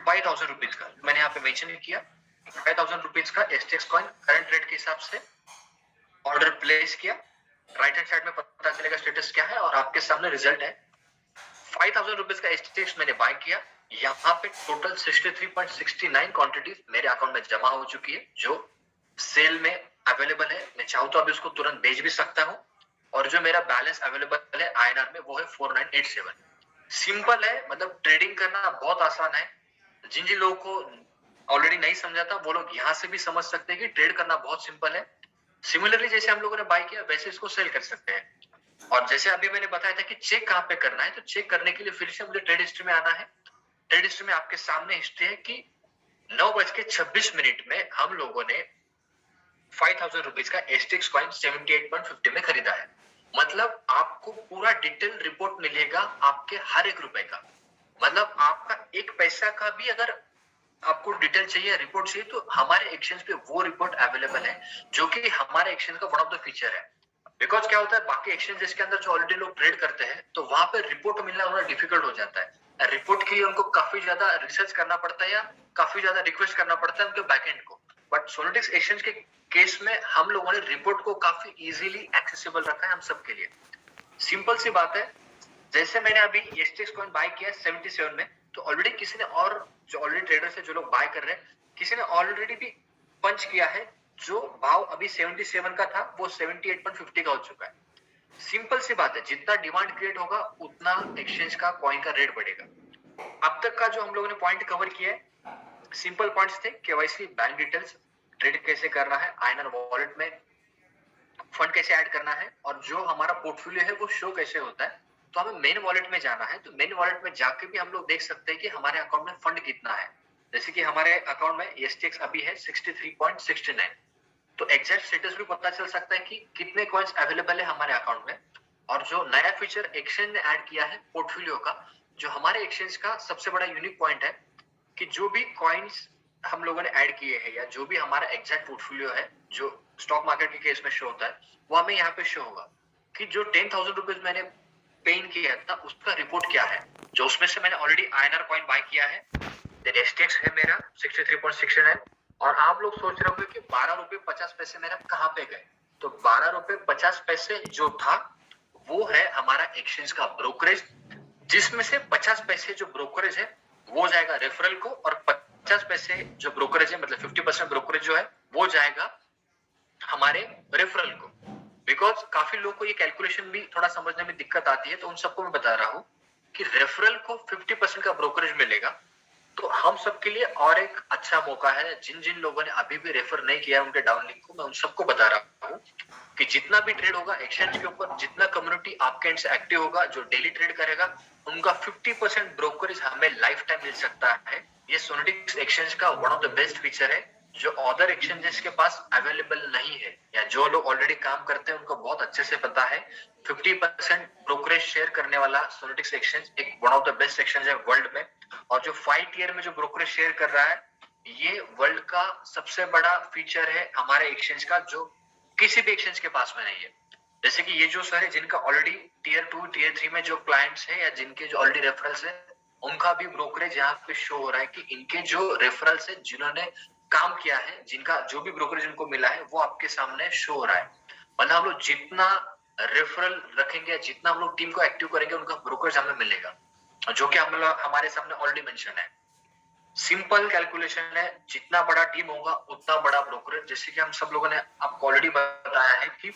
5,000 रुपीज का मैंने यहाँ पे मेंशन किया। 5,000 रुपीज का एसटीएक्स कॉइन करंट रेट के हिसाब से ऑर्डर प्लेस किया। राइट हैंड साइड में पता चलेगा स्टेटस क्या है, और आपके सामने रिजल्ट है। 5,000 रुपीज का एसटीएक्स मैंने बाय किया। यहाँ पे टोटल 63.69 क्वांटिटीज मेरे अकाउंट में जमा हो चुकी है, जो सेल में अवेलेबल है। मैं चाहूँ तो अभी उसको तुरंत बेच भी सकता हूँ। और जो मेरा बैलेंस अवेलेबल है आईएनआर में, वो है 4987। सिंपल है, मतलब ट्रेडिंग करना बहुत आसान है। जिन जिन लोगों को ऑलरेडी नहीं समझा था, वो लोग यहाँ से भी समझ सकते हैं कि ट्रेड करना बहुत सिंपल है। सिमिलरली जैसे हम लोगों ने बाय किया वैसे इसको सेल कर सकते हैं। और जैसे अभी मैंने बताया था कि चेक कहाँ पे करना है, तो चेक करने के लिए फिर से मुझे ट्रेड हिस्ट्री में आना है। ट्रेड हिस्ट्री में आपके सामने हिस्ट्री है कि 9:26 में हम लोगों ने 5,000 रुपीज का एसटीएक्स कॉइन 78.50 में खरीदा है। मतलब आपको पूरा डिटेल रिपोर्ट मिलेगा आपके हर एक रुपए का। मतलब आपका एक पैसा का भी अगर आपको डिटेल चाहिए, रिपोर्ट चाहिए, तो हमारे एक्सचेंज पे वो रिपोर्ट अवेलेबल है, जो कि हमारे एक्सचेंज का वन ऑफ द फीचर है। बिकॉज क्या होता है, बाकी एक्सचेंजेस के अंदर जो ऑलरेडी लोग ट्रेड करते हैं, तो वहां पे रिपोर्ट मिलना थोड़ा डिफिकल्ट हो जाता है। रिपोर्ट के लिए उनको काफी ज्यादा रिसर्च करना पड़ता है या काफी ज्यादा रिक्वेस्ट करना पड़ता है उनके बैकएंड को। बट सोनिटिक्स एक्सचेंज के केस में हम लोगों ने रिपोर्ट को काफी इजीली एक्सेसिबल रखा है हम सबके लिए। सिंपल सी बात है, जैसे मैंने अभी एसटीएक्स कॉइन बाय किया 77 में, तो ऑलरेडी किसी ने और जो ऑलरेडी ट्रेडर्स है जो लोग बाय कर रहे हैं, किसी ने ऑलरेडी भी पंच किया है। जो भाव अभी 77 का था वो 78.50 का हो चुका है। सिंपल सी बात है, जितना डिमांड क्रिएट होगा उतना एक्सचेंज का कॉइन का रेट बढ़ेगा। अब तक का जो हम लोगों ने पॉइंट कवर किया है, सिंपल पॉइंट्स थे। केवाईसी, बैंक डिटेल्स, ट्रेड कैसे करना है, आईएनआर वॉलेट में फंड कैसे ऐड करना है, और जो हमारा पोर्टफोलियो है वो शो कैसे होता है। तो हमें मेन वॉलेट में जाना है। तो मेन वॉलेट में जाके भी हम लोग देख सकते हैं कि हमारे अकाउंट में फंड कितना है। जैसे कि हमारे अकाउंट में एसटीएक्स अभी है 63.69। तो एग्जैक्ट स्टेटस भी पता चल सकता है कि कितने कॉइन्स अवेलेबल है हमारे अकाउंट में। और जो नया फीचर एक्सचेंज ने ऐड किया है पोर्टफोलियो का, जो हमारे एक्सचेंज का सबसे बड़ा यूनिक पॉइंट है, कि जो भी कॉइन्स हम लोगों ने ऐड किए हैं या जो भी हमारा एग्जैक्ट पोर्टफोलियो है जो स्टॉक मार्केट के केस में शो होता है, वो हमें यहाँ पे शो होगा कि जो 10,000 रुपीज मैंने पेन किया था उसका रिपोर्ट क्या है। जो उसमें से मैंने ऑलरेडी आईएनआर कॉइन बाय किया है, देन एसटीएक्स है मेरा 63.69। और आप लोग सोच रहे होंगे कि 12 रुपए 50 पैसे मेरा कहाँ पे गए। तो 12 रुपए 50 पैसे जो था वो है हमारा एक्सचेंज का ब्रोकरेज, जिसमें से 50 पैसे जो ब्रोकरेज है वो जाएगा रेफरल को, और 50 पैसे जो ब्रोकरेज है, मतलब 50% ब्रोकरेज जो है वो जाएगा हमारे रेफरल को। बिकॉज काफी लोगों को ये कैलकुलेशन भी थोड़ा समझने में दिक्कत आती है, तो उन सबको मैं बता रहा हूँ कि रेफरल को 50% का ब्रोकरेज मिलेगा। तो हम सबके लिए और एक अच्छा मौका है। जिन जिन लोगों ने अभी भी रेफर नहीं किया उनके डाउन लिंक को मैं उन सबको बता रहा हूँ कि जितना भी ट्रेड होगा एक्सचेंज के ऊपर, जितना कम्युनिटी आपके एंड से एक्टिव होगा, जो डेली ट्रेड करेगा, उनका 50% ब्रोकरेज हमें लाइफ टाइम मिल सकता है। ये सोनिटिक्स एक्सचेंज का one of the best feature है, जो अदर एक्सचेंजेस के पास अवेलेबल नहीं है, या जो लोग ऑलरेडी काम करते हैं उनको बहुत अच्छे से पता है। 50% ब्रोकरेज शेयर करने वाला सोनिटिक्स एक्सचेंज एक one of the best exchange है वर्ल्ड में। और जो 5 टियर में जो ब्रोकरेज शेयर कर रहा है, ये वर्ल्ड का सबसे बड़ा फीचर है हमारे एक्सचेंज का, जो किसी भी एक्सचेंज के पास में नहीं है। जैसे कि ये जो सर है जिनका ऑलरेडी टियर 2 टियर 3 में जो क्लाइंट्स है या जिनके जो ऑलरेडी रेफरल्स है, उनका भी ब्रोकरेज यहाँ पे शो हो रहा है कि इनके जो रेफरल्स है, जिन्होंने काम किया है, जिनका जो भी ब्रोकरेज उनको मिला है, वो आपके सामने शो हो रहा है। मतलब हम लोग जितना रेफरल रखेंगे, जितना हम लोग टीम को एक्टिव करेंगे, उनका ब्रोकरेज हमें मिलेगा, जो कि हम लोग हमारे सामने ऑलरेडी मेंशन है। सिंपल कैलकुलेशन है, जितना बड़ा टीम होगा उतना बड़ा ब्रोकरेज। जैसे कि हम सब लोगों ने आपको ऑलरेडी बताया है कि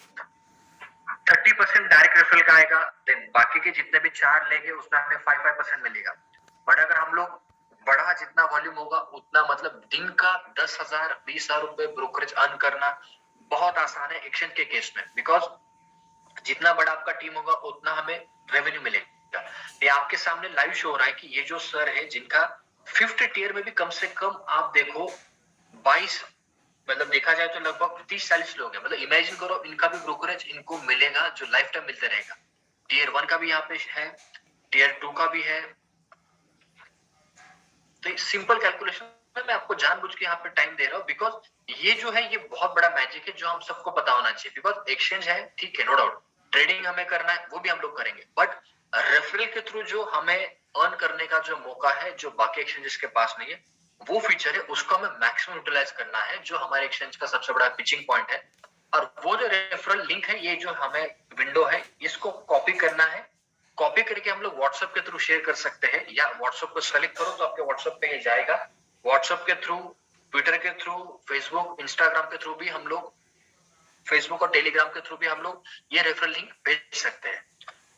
30% डायरेक्ट रेफरल का आएगा, देन बाकी के जितने भी 4 लेंगे उसमें हमें 5% मिलेगा। बट अगर हम लोग बड़ा जितना वॉल्यूम होगा उतना, मतलब दिन का 10,000 20,000 रुपए ब्रोकरेज अर्न करना बहुत आसान है एक्सचेंज के केस में। बिकॉज जितना बड़ा आपका टीम होगा उतना हमें रेवेन्यू मिलेगा। ये आपके सामने लाइव शो हो रहा है कि ये जो सर है जिनका 5th टियर में भी कम से कम आप देखो 22, मतलब देखा जाए तो लगभग 30-40 लोग हैं। मतलब इमेजिन करो, इनका भी ब्रोकरेज इनको मिलेगा जो लाइफ टाइम मिलते रहेगा। टियर 1 का भी यहाँ पे है, टियर 2 का भी है। तो सिंपल कैलकुलेशन मैं आपको जानबूझ के यहाँ पे टाइम दे रहा हूँ, बिकॉज ये जो है ये बहुत बड़ा मैजिक है जो हम सबको पता होना चाहिए। बिकॉज एक्सचेंज है, ठीक है, नो डाउट, ट्रेडिंग हमें करना है वो भी हम लोग करेंगे, बट रेफरल के थ्रू जो हमें अर्न करने का जो मौका है, जो बाकी एक्सचेंजेस के पास नहीं है, वो फीचर है, उसको हमें मैक्सिमम यूटिलाइज करना है, जो हमारे एक्सचेंज का सबसे बड़ा पिचिंग पॉइंट है। और वो जो रेफरल लिंक है, ये जो हमें विंडो है, इसको कॉपी करना है। कॉपी करके हम लोग व्हाट्सएप के थ्रू शेयर कर सकते हैं, या व्हाट्सएप को सेलेक्ट करो तो आपके व्हाट्सएप पे ये जाएगा। व्हाट्सएप के थ्रू, ट्विटर के थ्रू, फेसबुक, इंस्टाग्राम के थ्रू भी हम लोग, फेसबुक और टेलीग्राम के थ्रू भी हम लोग ये रेफरल लिंक भेज सकते हैं।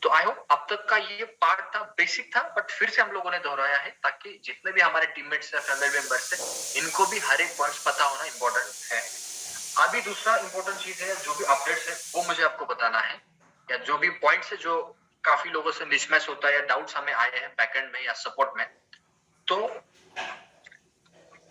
तो आई होप अब तक का ये पार्ट था, बेसिक था, बट फिर से हम लोगों ने दोहराया है ताकि जितने भी हमारे टीममेट्स या फैमिली मेंबर्स हैं, इनको भी हर एक पॉइंट्स पता होना इंपॉर्टेंट है। अभी दूसरा इंपॉर्टेंट चीज है, जो भी अपडेट्स है वो मुझे आपको बताना है, या जो भी पॉइंट्स है जो काफी लोगों से मिसमैच होता है या डाउट्स हमें आए हैं बैकएंड में या सपोर्ट में। तो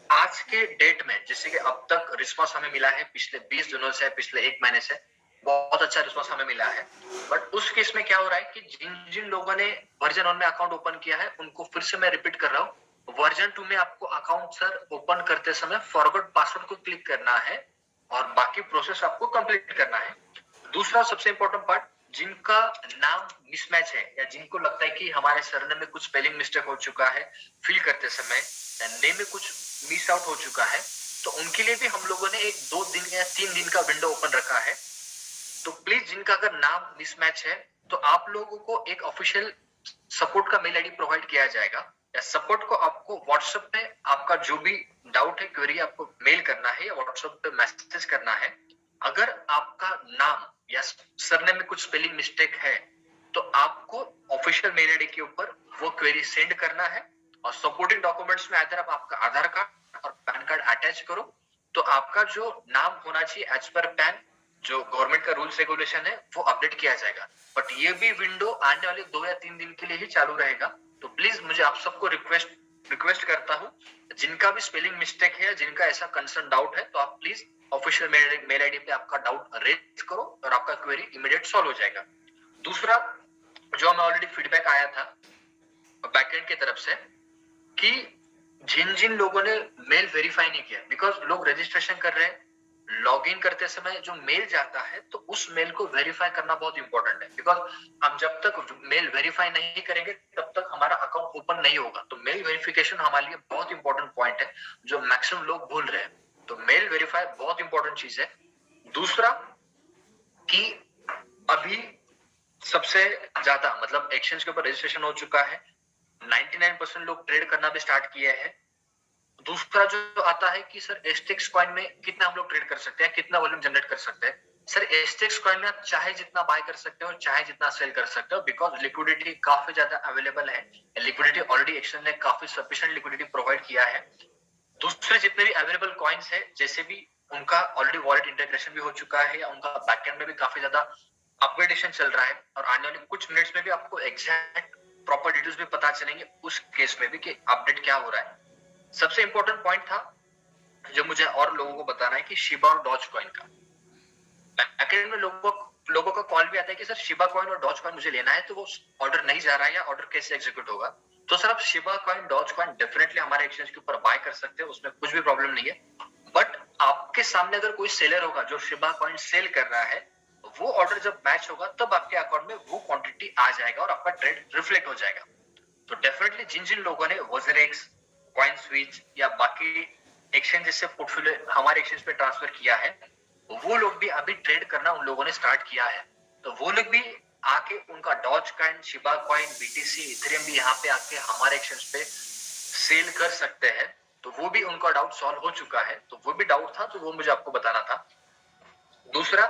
आज के डेट में जैसे कि अब तक रिस्पांस हमें मिला है पिछले 20 दिनों से, पिछले एक महीने से बहुत अच्छा रिस्पांस हमें मिला है। बट उस केस में क्या हो रहा है कि जिन जिन लोगों ने वर्जन 1 में अकाउंट ओपन किया है उनको फिर से मैं रिपीट कर रहा हूँ, वर्जन 2 में आपको अकाउंट सर ओपन करते समय फॉरवर्ड पासवर्ड को क्लिक करना है और बाकी प्रोसेस आपको कंप्लीट करना है। दूसरा सबसे इंपॉर्टेंट पार्ट, जिनका नाम मिसमैच है या जिनको लगता है कि हमारे सरनेम में कुछ स्पेलिंग मिस्टेक हो चुका है फिल करते समय, नेम में कुछ मिस आउट हो चुका है, तो उनके लिए भी हम लोगों ने एक 2 दिन या 3 दिन का विंडो ओपन रखा है। तो प्लीज जिनका अगर नाम मिसमैच है तो आप लोगों को एक ऑफिशियल सपोर्ट का मेल आईडी प्रोवाइड किया जाएगा, या सपोर्ट को आपको व्हाट्सएप पे आपका जो भी डाउट है, क्वेरी आपको मेल करना है या व्हाट्सएप पे मैसेज करना है। अगर आपका नाम या सरनेम में कुछ स्पेलिंग मिस्टेक है तो आपको ऑफिशियल मेल आईडी के ऊपर वो क्वेरी सेंड करना है, और सपोर्टिंग डॉक्यूमेंट्स में अगर आप आपका आधार कार्ड और पैन कार्ड अटैच करो तो आपका जो नाम होना चाहिए एज पर पैन, जो गवर्नमेंट का रूल्स रेगुलेशन है वो अपडेट किया जाएगा। बट ये भी विंडो आने वाले 2 या 3 दिन के लिए ही चालू रहेगा। तो प्लीज मुझे आप सबको रिक्वेस्ट करता हूँ, जिनका भी स्पेलिंग मिस्टेक है, जिनका ऐसा कंसर्न डाउट है, तो आप प्लीज ऑफिशियल मेल आईडी पे आपका डाउट रेज करो और आपका क्वेरी इमीडिएट सॉल्व हो जाएगा। दूसरा, जो हमें ऑलरेडी फीडबैक आया था बैकएंड की तरफ से कि जिन जिन लोगों ने मेल वेरीफाई नहीं किया, बिकॉज लोग रजिस्ट्रेशन कर रहे हैं, लॉगिन करते समय जो मेल जाता है तो उस मेल को वेरीफाई करना बहुत इंपॉर्टेंट है, बिकॉज हम जब तक मेल वेरीफाई नहीं करेंगे तब तक हमारा अकाउंट ओपन नहीं होगा। तो मेल वेरिफिकेशन हमारे लिए बहुत इंपॉर्टेंट पॉइंट है जो मैक्सिमम लोग भूल रहे हैं। तो मेल वेरीफाई बहुत इंपॉर्टेंट चीज है। दूसरा कि अभी सबसे ज्यादा मतलब एक्सचेंज के ऊपर रजिस्ट्रेशन हो चुका है, 99% लोग ट्रेड करना भी स्टार्ट किए हैं। दूसरा जो आता है कि सर एस्टेक्स कॉइन में कितना हम लोग ट्रेड कर सकते हैं, कितना वॉल्यूम जनरेट कर सकते हैं। सर एस्टेक्स कॉइन में आप चाहे जितना बाय कर सकते हो, चाहे जितना सेल कर सकते हो, बिकॉज लिक्विडिटी काफी ज्यादा अवेलेबल है। लिक्विडिटी ऑलरेडी एक्सचेंज ने काफी सफिशिएंट लिक्विडिटी प्रोवाइड किया है। दूसरे जितने भी अवेलेबल कॉइन्स है, जैसे भी उनका ऑलरेडी वॉलेट इंटीग्रेशन भी हो चुका है या उनका बैकएंड में भी काफी ज्यादा अपग्रेडेशन चल रहा है, और आने वाले कुछ मिनट्स में भी आपको एग्जैक्ट प्रॉपर डिटेल्स भी पता चलेंगे उस केस में भी कि अपडेट क्या हो रहा है। सबसे इंपॉर्टेंट पॉइंट था जो मुझे और लोगों को बताना है कि शिबा और डॉज कॉइन का बैकएंड में लोगों का कॉल भी आता है कि सर शिबा कॉइन और डॉज कॉइन मुझे लेना है, तो वो ऑर्डर नहीं जा रहा है या ऑर्डर कैसे एग्जीक्यूट होगा। तो सर आप Shiba coin Doge coin definitely हमारे एक्सचेंज के ऊपर बाय कर सकते हो, उसमें कुछ भी प्रॉब्लम नहीं है। बट आपके सामने अगर कोई सेलर होगा जो शिबा कॉइन सेल कर रहा है, वो ऑर्डर जब मैच होगा तब आपके अकाउंट में वो क्वांटिटी आ जाएगा और आपका ट्रेड रिफ्लेक्ट हो जाएगा। तो डेफिनेटली जिन जिन लोगों ने वजरेक्स, कॉइन स्विच या बाकी एक्सचेंज से पोर्टफोलियो हमारे एक्सचेंज पे ट्रांसफर किया है, वो लोग भी अभी ट्रेड करना उन लोगों ने स्टार्ट किया है। तो वो लोग भी आके उनका Doge coin, Shiba coin, BTC, Ethereum भी यहाँ पे आके हमारे एक्सचेंज पे सेल कर सकते हैं। तो वो भी उनका डाउट सॉल्व हो चुका है। तो वो भी डाउट था तो वो मुझे आपको बताना था। दूसरा,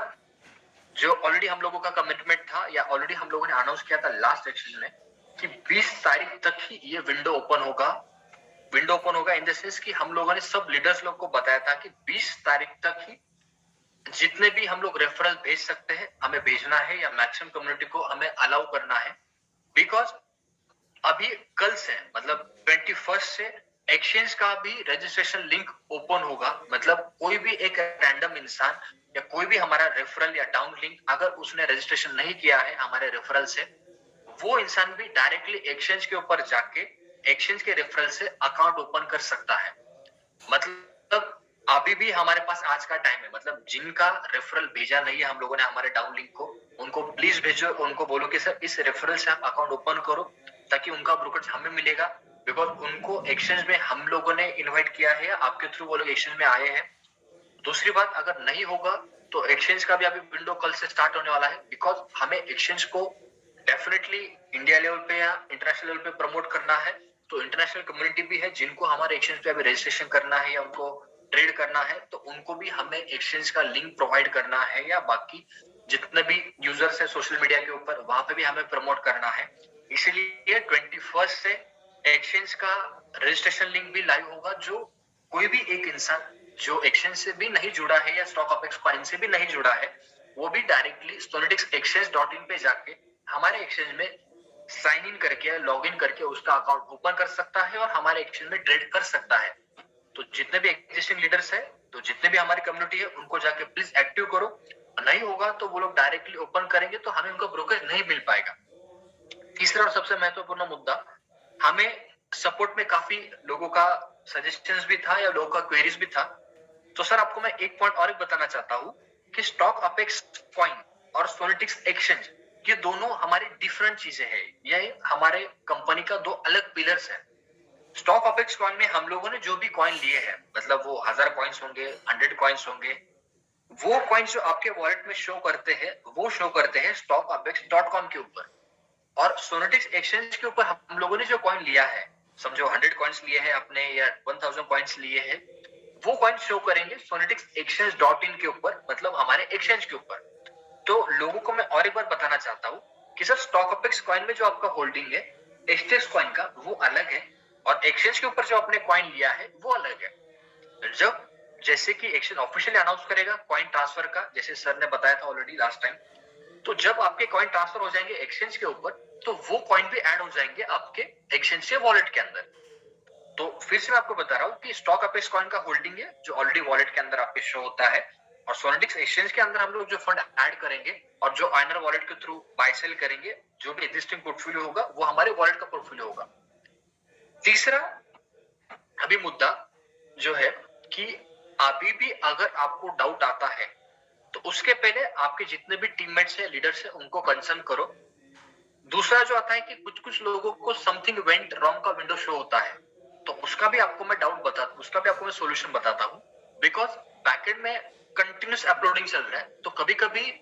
जो ऑलरेडी हम लोगों का कमिटमेंट था या ऑलरेडी हम लोगों ने अनाउंस किया था लास्ट एक्सचेंज में कि 20 तारीख तक ही ये विंडो ओपन होगा। विंडो ओपन होगा इन द सेंस कि हम लोगों ने सब लीडर्स लोग को बताया था कि 20 तारीख तक ही जितने भी हम लोग रेफरल भेज सकते हैं हमें भेजना है, या मैक्सिमम कम्युनिटी को हमें अलाउ करना है। बिकॉज अभी कल से मतलब 21 से एक्सचेंज का भी रजिस्ट्रेशन लिंक ओपन होगा। मतलब कोई भी एक रैंडम इंसान या कोई भी हमारा रेफरल या डाउन लिंक अगर उसने रजिस्ट्रेशन नहीं किया है हमारे रेफरल से, वो इंसान भी डायरेक्टली एक्सचेंज के ऊपर जाके एक्सचेंज के रेफरल से अकाउंट ओपन कर सकता है। मतलब अभी भी हमारे पास आज का टाइम है। मतलब जिनका रेफरल भेजा नहीं है हम लोगों ने हमारे डाउन लिंक को, उनको प्लीज भेजो, उनको बोलो कि सर इस रेफरल से आप अकाउंट ओपन करो, ताकि उनका ब्रोकरेज हमें मिलेगा। बिकॉज उनको एक्सचेंज में हम लोगों ने इनवाइट किया है, आपके थ्रू वो लोग एक्सचेंज में आए हैं। दूसरी बात, अगर नहीं होगा तो एक्सचेंज का भी अभी विंडो कल से स्टार्ट होने वाला है। बिकॉज हमें एक्सचेंज को डेफिनेटली इंडिया लेवल पे या इंटरनेशनल लेवल पे प्रमोट करना है। तो इंटरनेशनल कम्युनिटी भी है जिनको हमारे एक्सचेंज पे अभी रजिस्ट्रेशन करना है या उनको ट्रेड करना है, तो उनको भी हमें एक्सचेंज का लिंक प्रोवाइड करना है, या बाकी जितने भी यूजर्स है सोशल मीडिया के ऊपर वहां पे भी हमें प्रमोट करना है। इसीलिए 21 से एक्सचेंज का रजिस्ट्रेशन लिंक भी लाइव होगा। जो कोई भी एक इंसान जो एक्सचेंज से भी नहीं जुड़ा है या स्टॉक अपेक्स कॉइन से भी नहीं जुड़ा है, वो भी डायरेक्टली sonetixexchange.in पे जाके हमारे एक्सचेंज में साइन इन करके लॉग इन करके उसका अकाउंट ओपन कर सकता है और हमारे एक्सचेंज में ट्रेड कर सकता है। तो जितने भी एग्जिस्टिंग लीडर्स है, तो जितने भी हमारी कम्युनिटी है, उनको जाके प्लीज एक्टिव करो। नहीं होगा तो वो लोग डायरेक्टली ओपन करेंगे तो हमें उनका ब्रोकरेज नहीं मिल पाएगा। तीसरा और सबसे महत्वपूर्ण मुद्दा, हमें सपोर्ट में काफी लोगों का सजेशंस भी था या लोगों का क्वेरीज भी था। तो सर आपको मैं एक पॉइंट और बताना चाहता हूँ कि स्टॉक अपेक्स कॉइन और सोनेटिक्स एक्सचेंज ये दोनों हमारी डिफरेंट चीजें हैं। ये हमारे कंपनी का दो अलग पिलर्स हैं। स्टॉक अपेक्स कॉइन में हम लोगों ने जो भी कॉइन लिए हैं, मतलब वो 1000 कॉइन्स होंगे, 100 कॉइन्स होंगे, वो कॉइन्स जो आपके वॉलेट में शो करते हैं, वो शो करते हैं stockapex.com के ऊपर। और सोनेटिक्स एक्सचेंज के ऊपर हम लोगों ने जो कॉइन लिया है, समझो 100 कॉइन्स लिए हैं अपने या 1000 कॉइन्स लिए हैं, वो कॉइन शो करेंगे sonetixexchange.in के ऊपर, मतलब हमारे एक्सचेंज के ऊपर। तो लोगों को मैं और एक बार बताना चाहता हूँ कि सर स्टॉक अपेक्स कॉइन में जो आपका होल्डिंग है एचटीएक्स कॉइन का, वो अलग है, और एक्सचेंज के ऊपर जो आपने कॉइन लिया है वो अलग है। जब जैसे कि एक्सचेंज ऑफिशियली अनाउंस करेगा कॉइन ट्रांसफर का, जैसे सर ने बताया था ऑलरेडी लास्ट टाइम, तो जब आपके कॉइन ट्रांसफर हो जाएंगे एक्सचेंज के ऊपर, तो वो कॉइन भी ऐड हो जाएंगे आपके एक्सचेंज के वॉलेट के अंदर। तो फिर से मैं आपको बता रहा हूँ कि स्टॉक अपेक्स कॉइन का होल्डिंग है जो ऑलरेडी वॉलेट के अंदर आपके शो होता है, और सोनेटिक्स एक्सचेंज के अंदर हम लोग जो फंड ऐड करेंगे और जो आइनर वॉलेट के थ्रू बाय सेल करेंगे, जो भी एग्जिस्टिंग पोर्टफोलियो होगा वो हमारे वॉलेट का पोर्टफोलियो होगा। तीसरा अभी मुद्दा जो है कि अभी भी अगर आपको डाउट आता है तो उसके पहले आपके जितने भी टीममेट्स है, लीडर्स है, उनको कंसर्न करो। दूसरा जो आता है कि कुछ कुछ लोगों को समथिंग वेंट रॉन्ग का विंडो शो होता है, तो उसका भी आपको मैं उसका भी आपको मैं सोल्यूशन बताता हूँ। बिकॉज बैकएंड में कंटिन्यूस अपलोडिंग चल रहा है, तो कभी कभी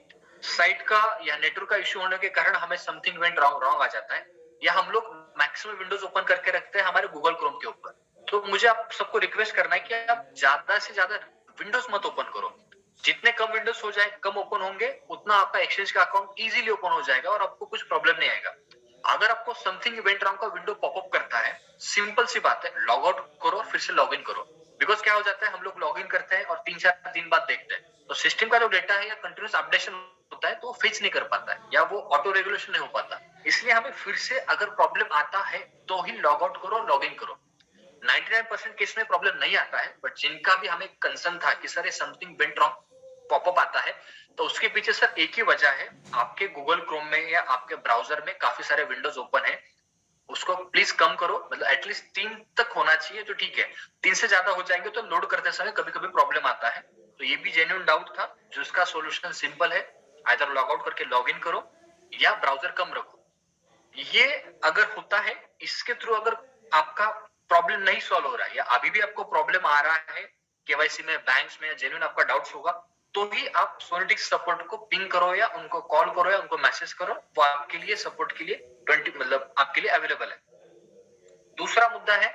साइट का या नेटवर्क का इश्यू होने के कारण हमें समथिंग वेंट रॉन्ग आ जाता है, या हम लोग मैक्सिमम विंडोज ओपन करके रखते हैं हमारे गूगल क्रोम के ऊपर। तो मुझे आप सबको रिक्वेस्ट करना है कि आप ज्यादा से ज्यादा विंडोज मत ओपन करो। जितने कम विंडोज हो जाए, कम ओपन होंगे, उतना आपका एक्सचेंज का अकाउंट इजीली ओपन हो जाएगा और आपको कुछ प्रॉब्लम नहीं आएगा। अगर आपको समथिंग इवेंट रॉन्ग का विंडो पॉपअप करता है, सिंपल सी बात है, लॉग आउट करो और फिर से लॉग इन करो। बिकॉज क्या हो जाता है, हम लोग लॉग इन करते हैं और 3-4 दिन बाद देखते हैं, तो सिस्टम का जो डेटा है या कंटिन्यूस अपडेशन होता है, तो वो फेच नहीं कर पाता है या वो ऑटो रेगुलेशन नहीं हो पाता। इसलिए हमें फिर से अगर प्रॉब्लम आता है तो ही लॉग आउट करो, लॉग इन करो। 99% केस में प्रॉब्लम नहीं आता है, बट जिनका भी हमें कंसर्न था कि सर ये समथिंग वेंट रॉन्ग पॉपअप आता है, तो उसके पीछे सर एक ही वजह है, आपके गूगल क्रोम में या आपके ब्राउजर में काफी सारे विंडोज ओपन है। उसको प्लीज कम करो, मतलब एटलीस्ट 3 तक होना चाहिए तो ठीक है, 3 से ज्यादा हो जाएंगे तो लोड करते समय कभी कभी प्रॉब्लम आता है। तो ये भी जेन्युइन डाउट था, जिसका सोल्यूशन सिंपल है, आइदर लॉग आउट करके लॉग इन करो या ब्राउजर कम रखो। ये अगर होता है, इसके थ्रू अगर आपका प्रॉब्लम नहीं सॉल्व हो रहा है या अभी भी आपको प्रॉब्लम आ रहा है केवाईसी में, बैंक्स में, जेन्युइन आपका डाउट्स होगा, तो ही आप सोनेटिक्स सपोर्ट को पिंग करो या उनको कॉल करो या उनको मैसेज करो, वो आपके लिए सपोर्ट के लिए 20 मतलब आपके लिए अवेलेबल है। दूसरा मुद्दा है,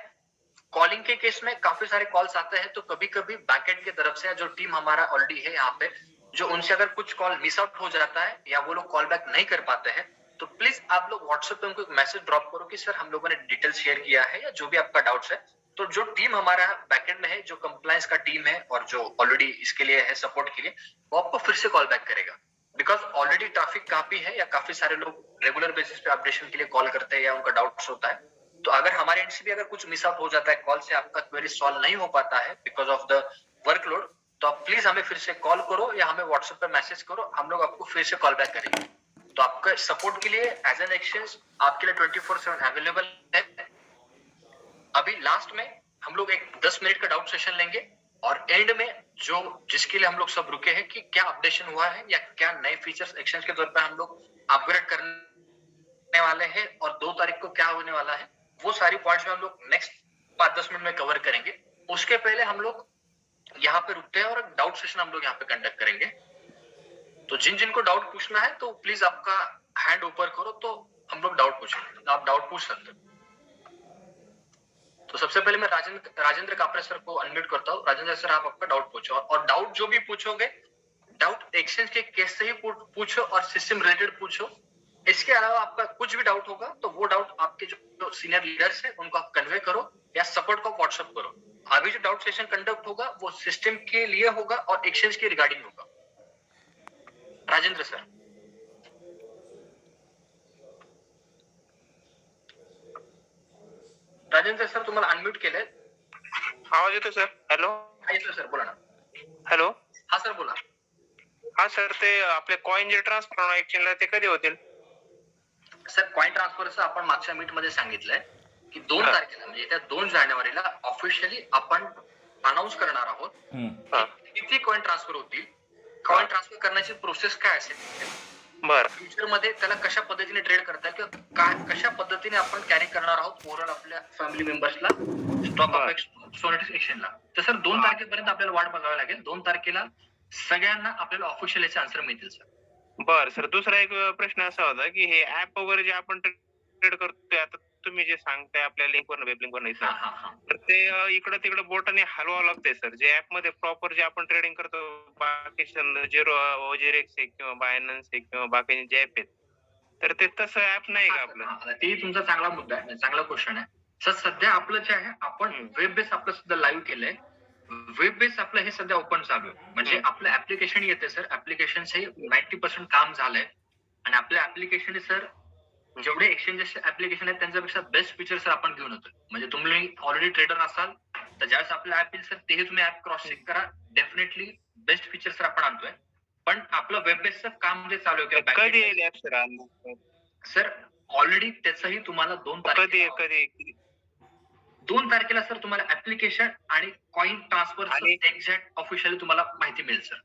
कॉलिंग के केस में काफी सारे कॉल्स आते हैं, तो कभी कभी बैकएंड की तरफ से जो टीम हमारा ऑलरेडी है यहाँ पे, जो उनसे अगर कुछ कॉल मिस आउट हो जाता है या वो लोग कॉल बैक नहीं कर पाते हैं, तो प्लीज आप लोग व्हाट्सएप पे उनको एक मैसेज ड्रॉप करो कि सर हम लोगों ने डिटेल शेयर किया है या जो भी आपका डाउट्स है। तो जो टीम हमारा बैकएंड में है, जो कंप्लायंस का टीम है और जो ऑलरेडी इसके लिए है सपोर्ट के लिए, वो आपको फिर से कॉल बैक करेगा। बिकॉज ऑलरेडी ट्रैफिक काफी है या काफी सारे लोग रेगुलर बेसिस पे अपडेशन के लिए कॉल करते हैं या उनका डाउट्स होता है। तो अगर हमारे एंड से भी अगर कुछ मिस आउट हो जाता है, कॉल से आपका क्वेरी सॉल्व नहीं हो पाता है बिकॉज ऑफ द वर्कलोड, तो आप प्लीज हमें फिर से कॉल करो या हमें व्हाट्सएप पे मैसेज करो, हम लोग आपको फिर से कॉल बैक करेंगे। तो आपका सपोर्ट के लिए एज एन एक्सचेंज आपके लिए 24/7 अवेलेबल है। अभी लास्ट में हम लोग एक 10 मिनट का डाउट सेशन लेंगे और एंड में जो जिसके लिए हम लोग सब रुके हैं कि क्या अपडेशन हुआ है या क्या नए फीचर्स एक्सचेंज के तौर पर हम लोग अपग्रेड करने वाले हैं और 2 तारीख को क्या होने वाला है, वो सारी पॉइंट्स में हम लोग नेक्स्ट 5-10 मिनट में कवर करेंगे। उसके पहले हम लोग यहाँ पे रुकते हैं और डाउट सेशन हम लोग यहाँ पे कंडक्ट करेंगे। तो जिन जिनको डाउट पूछना है तो प्लीज आपका हैंड ऊपर करो, तो हम लोग डाउट पूछेंगे, आप डाउट पूछ सकते हो। तो सबसे पहले मैं राजेंद्र कापरे सर को अनम्यूट करता हूँ। राजेंद्र सर, आप आपका डाउट पूछो, और डाउट जो भी पूछोगे, डाउट एक्सचेंज के केस से ही पूछो और सिस्टम रिलेटेड पूछो। इसके अलावा आपका कुछ भी डाउट होगा तो वो डाउट आपके जो सीनियर लीडर्स है उनको आप कन्वे करो या सपोर्ट को व्हाट्सएप करो। अभी जो डाउट सेशन कंडक्ट होगा वो सिस्टम के लिए होगा और एक्सचेंज के रिगार्डिंग होगा। राजेंद्र सर, राजेंद्र सर तुम्हाला अनम्यूट केलंय। आवाज येतो सर? हॅलो, येतोय सर, बोला ना। हॅलो, हा सर बोला। हा सर, ते आपले कॉइन जे ट्रान्सफर एक्सचेंजला ते कधी होतील? सर कॉइन ट्रान्सफरचं आपण मागच्या मीट मध्ये सांगितलंय की 2 तारखेला म्हणजे त्या 2 जानेवारीला ऑफिशियली आपण अनाऊन्स करणार आहोत किती कॉइन ट्रान्सफर होतील, कॉइन ट्रान्सफर करण्याची प्रोसेस काय असेल, बर, फ्युचर मध्ये त्याला कशा पद्धतीने ट्रेड करता येईल किंवा काय कशा पद्धतीने आपण कॅरी करणार आहोत ओव्हरऑल आपल्या फॅमिली मेंबर्सला स्टॉक ऑफ सोनेटिक्स एक्सचेंजला। तर सर 2 तारखेपर्यंत आपल्याला वाट बघावी लागेल। 2 तारखेला सगळ्यांना आपल्याला ऑफिशियल याचे आन्सर मिळतील सर। बर सर, दुसरा एक प्रश्न असा होता की हे ऍप वगैरे जे आपण ट्रेड करतोय, आता तुम्ही जे सांगताय आपल्या लिंकवर वेब लिंकवर नाही सर, तर ते इकडं तिकडं बोटाने हलवावं लागतंय सर। जे ऍप मध्ये प्रॉपर जे आपण ट्रेडिंग करतो, बाकीचे OGX आहे किंवा बायनान्स आहे किंवा बाकीचे जे ऍप आहेत, तर ते तसं ऍप नाही का आपलं? ते तुमचा चांगला मुद्दा आहे, चांगला क्वेश्चन आहे सर। सध्या आपलं जे आहे आपण वेब बेस आपलं सुद्धा लाईव्ह केलंय। वेब बेस आपलं हे सध्या ओपन चालू आहे, म्हणजे आपलं ऍप्लिकेशन येते सर। ऍप्लिकेशन हे 90% काम झालंय आणि आपल्या ऍप्लिकेशन सर जेवढे एक्सचेंजेस ऍप्लिकेशन आहेत त्यांच्यापेक्षा बेस्ट फीचर सर आपण घेऊन येतोय। म्हणजे तुम्ही ऑलरेडी ट्रेडर असाल तर ज्यावेळेस आपलं ऍप येईल सर तेही तुम्ही ऍप क्रॉस चेक करा, डेफिनेटली बेस्ट फीचर सर आपण आणतोय। पण आपलं वेब बेसचं काम जे चालू आहे कधी येईल ऍप सर? सर ऑलरेडी त्याचंही तुम्हाला 2 तारखेला सर तुम्हाला ऍप्लिकेशन आणि कॉइन ट्रान्सफर एक्झॅक्ट ऑफिशियली तुम्हाला माहिती मिळेल सर।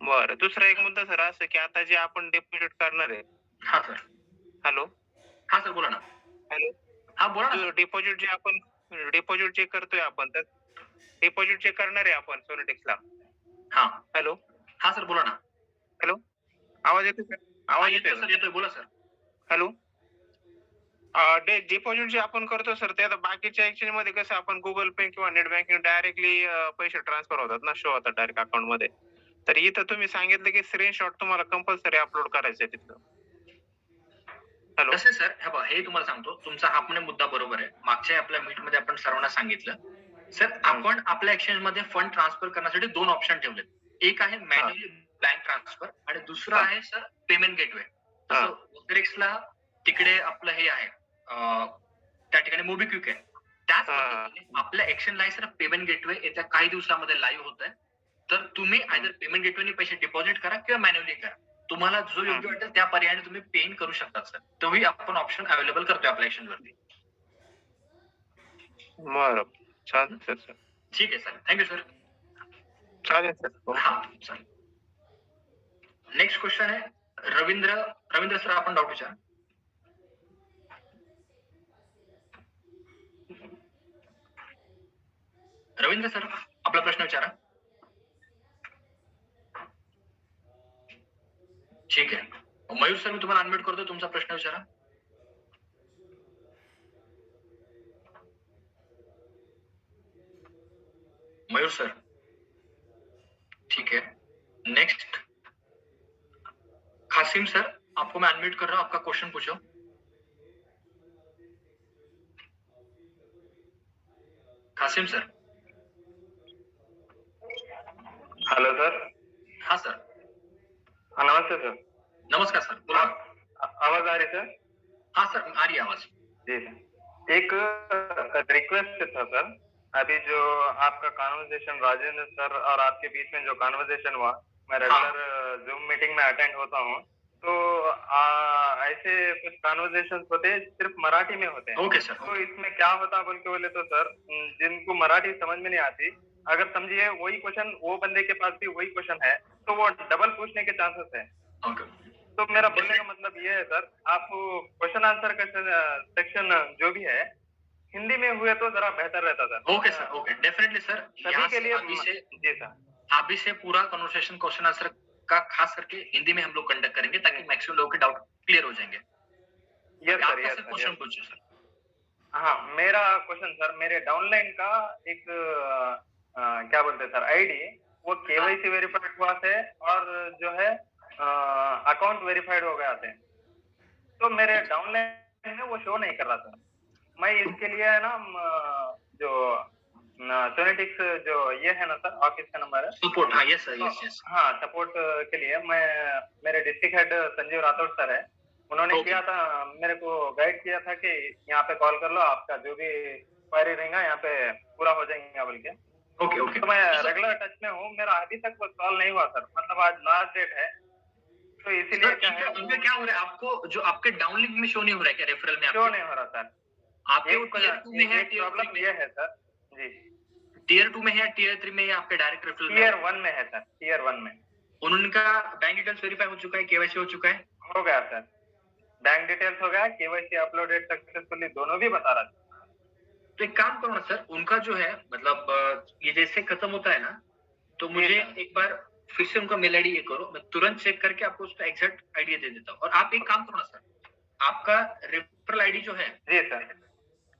बरं, दुसरा एक मुद्दा सर असं की आता जे आपण डिपॉझिट करणार आहे. हा सर, हॅलो, हा सर बोला ना। हॅलो, हा बोला ना। डिपॉझिट जे करतोय आपण, तर डिपॉझिट जे करणार आहे आपण सोनेटिक्सला. हा, हॅलो, हा सर बोला ना। हॅलो, आवाज येतोय सर? आवाज येतोय सर, येतोय, बोला सर। हॅलो, डिपॉझिट जे आपण करतो सर, ते आता बाकीच्या एक्सचेंज मध्ये कसं आपण गुगल पे किंवा नेट बँकिंग डायरेक्टली पैसे ट्रान्सफर होतात ना, शो होतात डायरेक्ट अकाउंट मध्ये. तर इथं तुम्ही सांगितलं की स्क्रीनशॉट तुम्हाला कंपल्सरी अपलोड करायचं आहे तिथं. हॅलो, तसे सर हे तुम्हाला सांगतो, तुमचा हा पण मुद्दा बरोबर आहे। मागच्या आपल्या मीट मध्ये आपण सर्वांना सांगितलं सर, आपण आपल्या एक्सचेंज मध्ये फंड ट्रान्सफर करण्यासाठी 2 ऑप्शन ठेवलेत। एक आहे मॅन्युअली बँक ट्रान्सफर आणि दुसरं आहे सर पेमेंट गेटवे। तसं तिकडे आपलं हे आहे त्या ठिकाणी मोबिक्विक आहे। त्याच पद्धतीने आपल्या एक्सचेंजला आहे सर पेमेंट गेटवे येत्या काही दिवसामध्ये लाईव्ह होत आहे। तर तुम्ही आयदर पेमेंट गेटवेने पैसे डिपॉझिट करा किंवा मॅन्युअली करा, तुम्हाला जो योग्य वाटेल त्या पर्यायाने तुम्ही पेन करू शकता सर। तोही आपण ऑप्शन अवेलेबल करतोय आपल्या एक्सचेंज वरती। बरं, चालेल सर। ठीक आहे सर, थँक्यू सर। चालेल सर। हा चालेल। नेक्स्ट क्वेश्चन आहे रवींद्र सर, आपण डाऊट विचारा। रवींद्र सर, आपला प्रश्न विचारा। ठीक आहे, मयूर सर मी तुम्हाला अनम्यूट करतो, तुमचा प्रश्न विचारा। मयूर सर, ठीक है। नेक्स्ट कासिम सर, आपको मैं अनम्यूट कर रहा हूं, आपका क्वेश्चन पूछो। कासिम सर। Hello sir. हाँ सर। नमस्ते सर। नमस्कार सर, बोला। आवाज आ रही सर? हाँ सर, आ रही है आवाज। जी सर, एक रिक्वेस्ट था सर। अभी जो आपका कॉन्वर्सेशन राजेंद्र सर और आपके बीच में जो कॉन्वर्सेशन हुआ, मैं रेगुलर जूम मीटिंग में अटेंड होता हूँ, तो ऐसे कुछ कॉन्वर्सेशन होते हैं सिर्फ मराठी में होते हैं। Okay sir. तो इसमें क्या होता बोल के बोले तो सर, जिनको मराठी समझ में नहीं आती, अगर समझिए वही क्वेश्चन वो बंदे के पास भी वही क्वेश्चन है, तो वो डबल पूछने के चांसेस है। ओके। तो मेरा बोलने का मतलब ये है सर, आप क्वेश्चन आंसर का सेक्शन जो भी है हिंदी में हुए तो जरा बेहतर रहता था। Okay sir, okay, definitely sir. सभी के लिए जी सर, अभी से पूरा कन्वर्सेशन क्वेश्चन आंसर का खास करके हिंदी में हम लोग कंडक्ट करेंगे ताकि मैक्सिमम लोगों के डाउट क्लियर हो जाएंगे। यस सर, यस क्वेश्चन पूछिए सर। हाँ, मेरा क्वेश्चन सर, मेरे डाउनलाइन का एक क्या बोलते हैं सर, आईडी, वो केवाईसी वेरीफाइड हुआ थे और जो है अकाउंट वेरीफाइड हो गया थे, तो मेरे डाउनलाइन में वो शो नहीं कर रहा था। मैं इसके लिए ना जो सोनेटिक्स जो ये है ना सर, ऑफिस का नंबर है सपोर्ट, हाँ यस सर, तो यस यस। हाँ, सपोर्ट के लिए मैं, मेरे district head Sanjeev Rathore sir है, उन्होंने Okay. किया था, मेरे को गाइड किया था कि यहाँ पे कॉल कर लो, आपका जो भी क्वेरी रहेगा यहाँ पे पूरा हो जाएंगे बोल के। Okay okay. तो मैं रेगुलर टच में हूँ, मेरा अभी तक वो सॉल्व नहीं हुआ सर, मतलब आज लास्ट डेट है, तो इसीलिए क्या है, इनका क्या हो रहा है, आपको जो आपके डाउनलिंक में शो नहीं हो रहा है क्या, रेफरल में शो नहीं हो रहा सर। आपके वो टियर 2 में है, एक प्रॉब्लम ये है सर जी, टियर 2 में है, टियर 3 में, या आपके डायरेक्ट रेफरल में? टियर 1 में है सर, टियर 1 में। उनका बैंक डिटेल्स वेरीफाई हो चुका है, केवाईसी हो चुका है? हो गया सर, बैंक डिटेल्स हो गया, केवाईसी अपलोडेड सक्सेसफुली, दोनों भी बता रहा था। तो एक काम करो ना सर, उनका जो है मतलब ये जैसे खत्म होता है ना, तो मुझे एक बार फिर से उनका मेल आईडी ये करो, मैं तुरंत चेक करके आपको उसका एग्जैक्ट आइडिया दे देता हूँ। और आप एक काम करो ना सर, आपका रेफरल आईडी जो है, जी सर,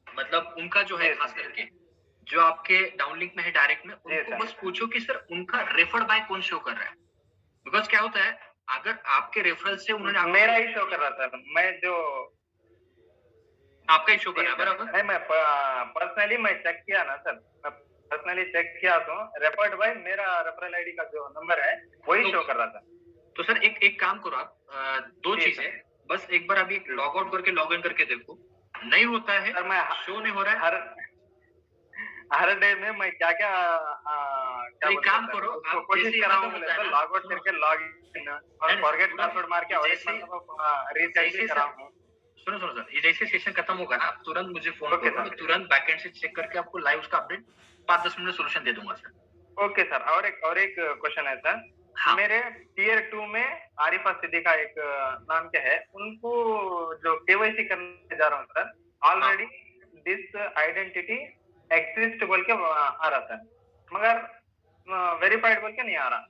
मतलब उनका जो है खास करके जो आपके डाउनलिंक में है डायरेक्ट में, उनको बस पूछो कि सर उनका रेफर्ड बाय कौन शो कर रहा है। बिकॉज क्या होता है, अगर आपके रेफरल से उन्होंने मेरा ही शो कर रहा था, मैं जो आपका ही शो कर रहा है बराबर? नहीं, मैं पर्सनली मैं चेक किया ना सर, मैं पर्सनली चेक किया तो रेफर्ड बाय मेरा रेफरल आईडी का जो नंबर है वही शो कर रहा था। तो सर एक काम करो आप, दो चीजें, बस एक बार अभी लॉग आउट करके लॉग इन करके देखो, नहीं होता है सर, मैं शो नहीं हो रहा है, हर डे में मैं क्या क्या एक काम करो, आप कोशिश कर रहा हूँ, लॉग आउट करके लॉग इन और फॉरगेट पासवर्ड मार के और एक रीसेट भी कर रहा हूँ। सुनो सुनो सर, ये जैसे सेशन खत्म होगा ना, आप तुरंत मुझे फोन करो, मैं तुरंत बैकएंड से चेक करके आपको लाइव उसका अपडेट 5-10 मिनट में सोल्यूशन दे दूंगा सर। ओके सर, और एक क्वेश्चन है सर। हाँ। मेरे टियर 2 में आरिफा सिद्दीका एक नाम के है, उनको जो केवाईसी करने जा रहा हूँ sir, already this identity exist बोल के आ रहा था, मगर वेरीफाइड बोल के नहीं आ रहा।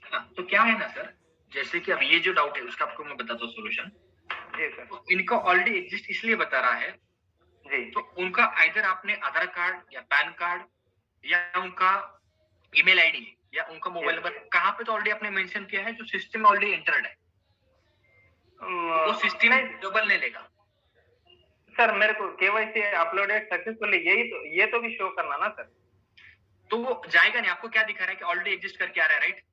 हाँ, तो क्या है ना सर, जैसे कि अब ये जो डाउट है उसका आपको मैं बताता हूँ सोल्यूशन। जी सर। तो इनका ऑलरेडी एग्जिस्ट इसलिए बता रहा है जी, तो उनका आइदर आपने आधार कार्ड या पैन कार्ड या उनका ईमेल आईडी या उनका मोबाइल नंबर कहाँ पे तो ऑलरेडी आपने मेंशन किया है जो सिस्टम में ऑलरेडी एंटर्ड है, वो सिस्टम डबल नहीं लेगा सर। मेरे को केवाईसी अपलोडेड सक्सेसफुली, ये तो भी शो करना ना सर, तो वो जाएगा नहीं। आपको क्या दिखा रहा है कि ऑलरेडी एग्जिस्ट करके आ रहा है, राइट?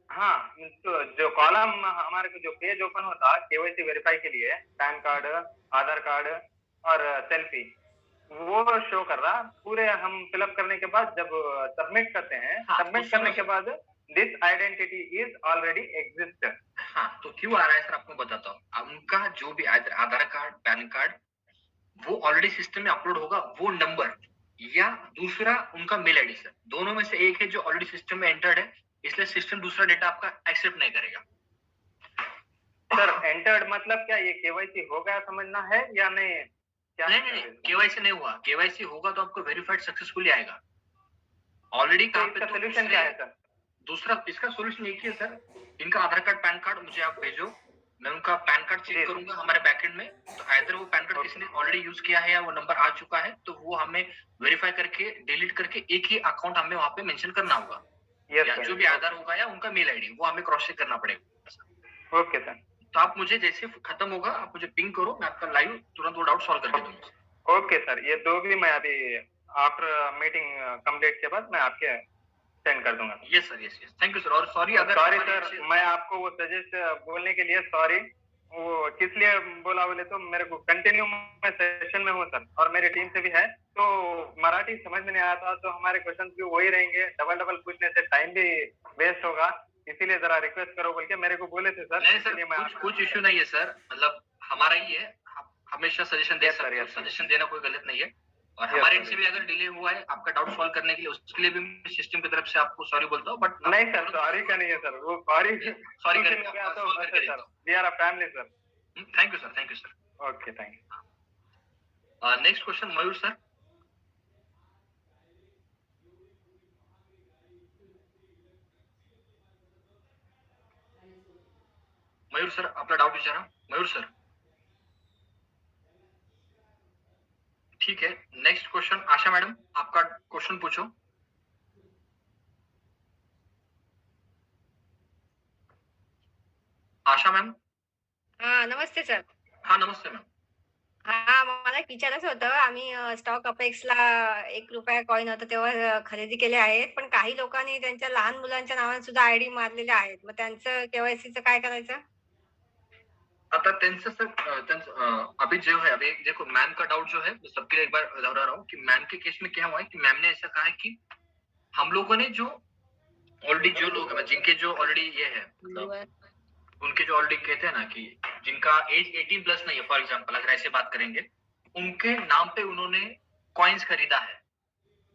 हाँ, तो जो कॉलम हमारे को जो पेज ओपन होता है केवाईसी वेरीफाई के लिए, पैन कार्ड, आधार कार्ड और सेल्फी, वो शो कर रहा पूरे। हम फिलअप करने के बाद जब सबमिट करते हैं, सबमिट करने के बाद this identity is already exist. हाँ, तो क्यों आ रहा है सर, आपको बताता हूँ। उनका जो भी आधार कार्ड, पैन कार्ड, वो ऑलरेडी सिस्टम में अपलोड होगा, वो नंबर या दूसरा उनका मेल आईडी सर, दोनों में से एक है जो ऑलरेडी सिस्टम में एंटर्ड है, इसलिए सिस्टम दूसरा डेटा आपका एक्सेप्ट नहीं करेगा। सर एंटर्ड मतलब क्या, ये केवाईसी हो गया समझना है या नहीं? क्या नहीं, केवाईसी नहीं हुआ। केवाईसी होगा तो आपको वेरीफाइड सक्सेसफुली आएगा ऑलरेडी। तो इसका सोल्यूशन क्या है सर? दूसरा इसका सोल्यूशन एक ही है सर, इनका आधार कार्ड, पैन कार्ड मुझे आप भेजो, मैं उनका पैन कार्ड चेक करूंगा हमारे बैकएंड में, तो आइदर वो पैन कार्ड किसी ने ऑलरेडी यूज किया है या वो नंबर आ चुका है, तो वो हमें वेरीफाई करके डिलीट करके एक ही अकाउंट हमें वहां पे मेंशन करना होगा, या जो भी आधार होगा या उनका मेल आईडी, वो हमें क्रॉस चेक करना पड़ेगा। Okay sir. तो आप मुझे जैसे खत्म होगा आप मुझे पिंग करो, मैं आपका लाइव तुरंत वो डाउट सॉल्व करके दूंगा। ओके सर, ये दो भी मैं अभी आफ्टर मीटिंग कंप्लीट के बाद मैं आपके सेंड कर दूंगा। Yes sir, yes yes, thank you sir. और सॉरी सर, मैं आपको वो सजेस्ट बोलने के लिए सॉरी, वो किस लिए बोला बोले तो मेरे को कंटिन्यू मैं सेशन में हूँ सर, और मेरी टीम से भी है, तो मराठी समझ में नहीं आता, तो हमारे क्वेश्चन भी वही रहेंगे, डबल पूछने से टाइम भी वेस्ट होगा, इसीलिए जरा रिक्वेस्ट करो बोल के मेरे को बोले थे सर। नहीं सर, कुछ इश्यू नहीं है सर, मतलब हमारा ही है, हमेशा सजेशन दे सकते हैं, सजेशन देना कोई गलत नहीं है। और हमारे एंड से भी अगर डिले हुआ है आपका डाउट सॉल्व करने के लिए, उसके लिए भी मैं सिस्टम की तरफ से आपको सॉरी बोलता हूँ, बट नहीं सर, सॉरी का नहीं है सर, वो सॉरी करेंगे sir, we are a family sir. Thank you sir, thank you sir. Okay, thank you. Next question Mayur sir. Mayur sir आपला डाउट विचारा। मयूर सर ठीक है, नेक्स्ट क्वेश्चन आशा मैडम, आपका क्वेश्चन पूछो। आशा मैम। हाँ नमस्ते सर। हाँ नमस्ते मैम। हां, मला एक विचारायचं होतं. आम्ही स्टॉक अपेक्सला ₹1 कॉइन होता तेव्हा खरेदी केले आहेत. पण काही लोकांनी त्यांच्या लहान मुलांच्या नावाने सुद्धा आयडी मारलेल्या आहेत. मग त्यांचं के-वाय-सीचं काय करायचं? आता त्यांचं सर अभी जो है अभी देखो मैम का डाउट जो है मैं सबके लिए एक बार दोहरा रहा हूँ कि मैम के केस में क्या हुआ है कि मैम ने ऐसा कहा है कि हम लोगों ने जो ऑलरेडी जो लोग हैं जिनके जो ऑलरेडी ये है मतलब उनके जो ऑलरेडी कहते हैं ना कि जिनका एज 18 प्लस नहीं है फॉर एग्जांपल अगर ऐसे बात करेंगे उनके नाम पे उन्होंने कॉइन्स खरीदा है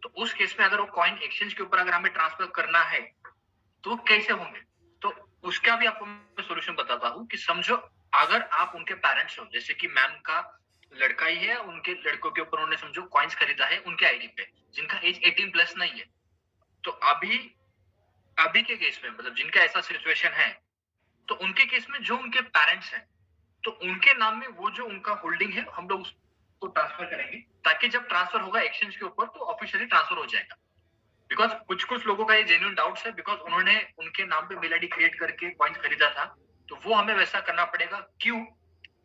तो उस केस में अगर वो कॉइन एक्सचेंज के ऊपर अगर हमें ट्रांसफर करना है तो वो कैसे होंगे तो उसका भी आपको मैं सोल्यूशन बताता हूँ कि समझो अगर आप उनके पेरेंट्स हो जैसे कि मैम का लड़का ही है उनके लड़कों के ऊपर उन्होंने समझो कॉइन्स खरीदा है उनके आईडी पे जिनका एज 18 प्लस नहीं है तो अभी अभी के केस में मतलब जिनका ऐसा सिचुएशन है तो उनके केस में जो उनके पेरेंट्स हैं तो उनके नाम में वो जो उनका होल्डिंग है हम लोग उसको ट्रांसफर करेंगे ताकि जब ट्रांसफर होगा एक्सचेंज के ऊपर तो ऑफिशियली ट्रांसफर हो जाएगा बिकॉज कुछ कुछ लोगों का ये जेन्युइन डाउट्स है बिकॉज उन्होंने उनके नाम पे मेल आईडी क्रिएट करके कॉइन्स खरीदा था तो वो हमें वैसा करना पड़ेगा क्यों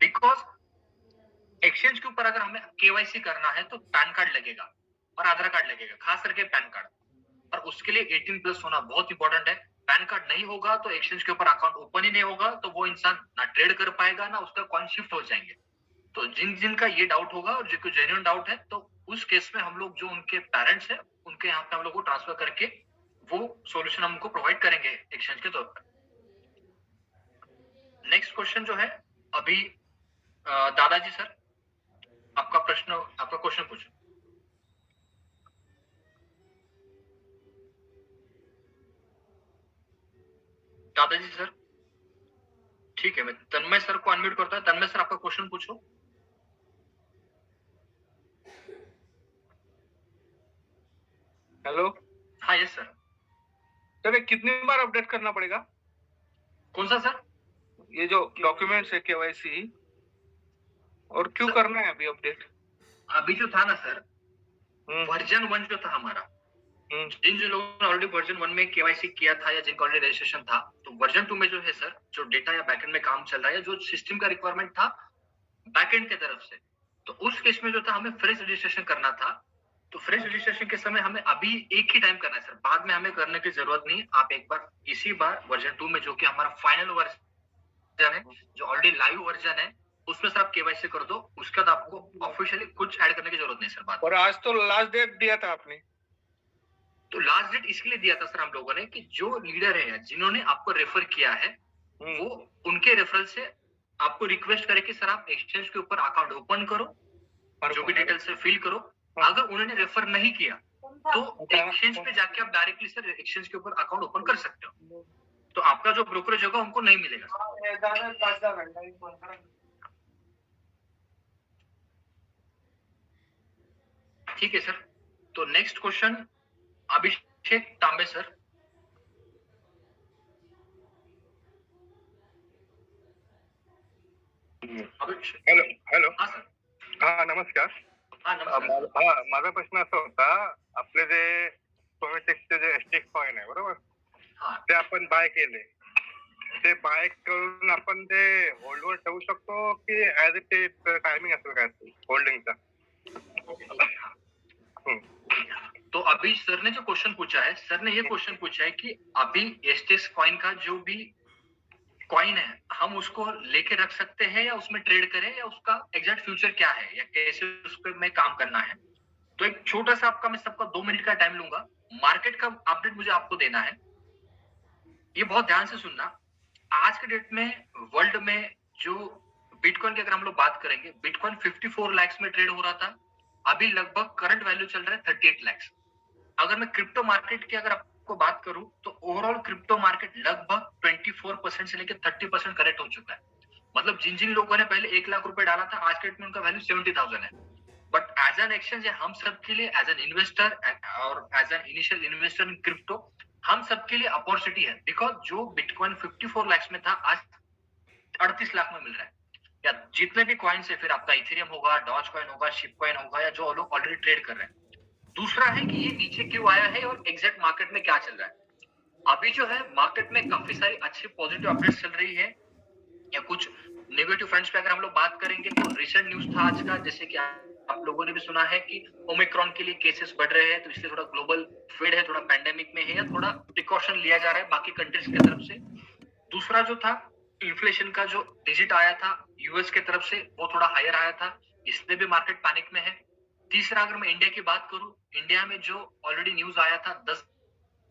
बिकॉज एक्सचेंज के ऊपर अगर हमें केवाईसी करना है तो पैन कार्ड लगेगा और आधार कार्ड लगेगा खास करके पैन कार्ड और उसके लिए 18 प्लस होना बहुत इंपॉर्टेंट है पैन कार्ड नहीं होगा तो एक्सचेंज के ऊपर अकाउंट ओपन ही नहीं होगा तो वो इंसान ना ट्रेड कर पाएगा ना उसका कॉइन शिफ्ट हो जाएंगे तो जिन जिन का ये डाउट होगा और जिनको जेन्युइन डाउट है तो उस केस में हम लोग जो उनके पेरेंट्स है उनके यहाँ पे हम लोग को ट्रांसफर करके वो सॉल्यूशन हमको प्रोवाइड करेंगे एक्सचेंज के तौर पर नेक्स्ट क्वेश्चन जो है अभी दादाजी सर आपका क्वेश्चन पूछो दादाजी सर ठीक है मैं तन्मय सर को अनम्यूट करता हूँ तन्मय सर आपका क्वेश्चन पूछो हेलो हाँ यस सर सर ये कितनी बार अपडेट करना पड़ेगा कौन सा सर ये जो डॉक्यूमेंट्स है केवाईसी और क्यों सर, करना है अभी अपडेट अभी जो था ना सर वर्जन 1 जो था हमारा जिन जो लोगों ने ऑलरेडी वर्जन 1 में केवाईसी किया था या जिनका ऑलरेडी रजिस्ट्रेशन था तो वर्जन 2 में जो है सर जो डेटा या बैकएंड में काम चल रहा है जो सिस्टम का रिक्वायरमेंट था बैकएंड के तरफ से तो उस केस में जो था हमें फ्रेश रजिस्ट्रेशन करना था तो फ्रेश रजिस्ट्रेशन के समय हमें अभी एक ही टाइम करना है सर बाद में हमें करने की जरूरत नहीं आप एक बार इसी बार वर्जन 2 में जो कि हमारा फाइनल वर्जन है जो ऑलरेडी लाइव वर्जन है उसमें सर आप केवाईसी कर दो उसके बाद आपको ऑफिशियली कुछ ऐड करने की जरूरत नहीं सर बाद और आज तो लास्ट डेट दिया था आपने तो लास्ट डेट इसके लिए दिया था सर हम लोगों ने कि जो लीडर है जिन्होंने आपको रेफर किया है वो उनके रेफरल से आपको रिक्वेस्ट करे कि सर आप एक्सचेंज के ऊपर अकाउंट ओपन करो और जो भी डिटेल से फिल करो अगर उन्होंने रेफर नहीं किया तो एक्सचेंज पे जाके आप डायरेक्टली सर एक्सचेंज के ऊपर अकाउंट ओपन कर सकते हो तो आपका जो ब्रोकरेज होगा उनको नहीं मिलेगा ठीक है सर तो नेक्स्ट क्वेश्चन अभिषेक तांबे सर हॅलो हॅलो हाँ सर हा नमस्कार हाँ नमस्कार माझा प्रश्न असा होता आपले जे सोमेटेक्सचे जे एस्टेक कॉइन आहे बरोबर हाँ ते आपण बाय केले ते बाय करून आपण ते होल्डवर ठेवू शकतो की ऍज इट इज टायमिंग असेल काय असेल होल्डिंगचा तो अभी सर ने जो क्वेश्चन पूछा है सर ने ये क्वेश्चन पूछा है कि अभी एस्टेक्स कॉइन का जो भी कॉइन है हम उसको लेके रख सकते हैं या उसमें ट्रेड करें या उसका एग्जैक्ट फ्यूचर क्या है या कैसे उस पर में काम करना है तो एक छोटा सा आपका मैं सबका 2 मिनट का टाइम लूंगा मार्केट का अपडेट मुझे आपको देना है ये बहुत ध्यान से सुनना आज के डेट में वर्ल्ड में जो बिटकॉइन की अगर हम लोग बात करेंगे बिटकॉइन 54 लाख में ट्रेड हो रहा था अभी लगभग करंट वैल्यू चल रहा है 38 लाख अगर मैं क्रिप्टो मार्केट की अगर आपको बात करूं तो ओवरऑल क्रिप्टो मार्केट लगभग 24% से लेकर 30% करेक्ट हो चुका है मतलब जिन जिन लोगों ने पहले 1 लाख रुपए डाला था आज के डेट में उनका वैल्यू 70,000 है बट एज एन एक्सचेंज हम सबके लिए एज एन इन्वेस्टर और as an initial investor in crypto हम सबके लिए अपॉर्चुनिटी है बिकॉज जो बिटकॉइन 54 लाख में था आज 38 लाख में मिल रहा है या जितने भी कॉइन्स है फिर आपका इथेरियम होगा डॉज कॉइन होगा शिप कॉइन होगा या जो लोग ऑलरेडी ट्रेड कर रहे हैं दूसरा है कि ये नीचे क्यों आया है और एग्जैक्ट मार्केट में क्या चल रहा है अभी जो है मार्केट में काफी सारी अच्छी पॉजिटिव अपडेट्स चल रही है या कुछ नेगेटिव फ्रंट्स पे अगर हम लोग बात करेंगे तो रिसेंट न्यूज था आज का, जैसे कि आप लोगों ने भी सुना है कि ओमिक्रॉन के लिए केसेस बढ़ रहे हैं, तो इसलिए थोड़ा ग्लोबल फेड है, थोड़ा पैंडेमिक में है, या थोड़ा प्रिकॉशन लिया जा रहा है बाकी कंट्रीज की तरफ से। दूसरा जो था इन्फ्लेशन का जो डिजिट आया था यूएस की तरफ से, वो थोड़ा हायर आया था, इसलिए भी मार्केट पैनिक में है। तीसरा अगर मैं इंडिया की बात करूं, इंडिया में जो ऑलरेडी न्यूज आया था 10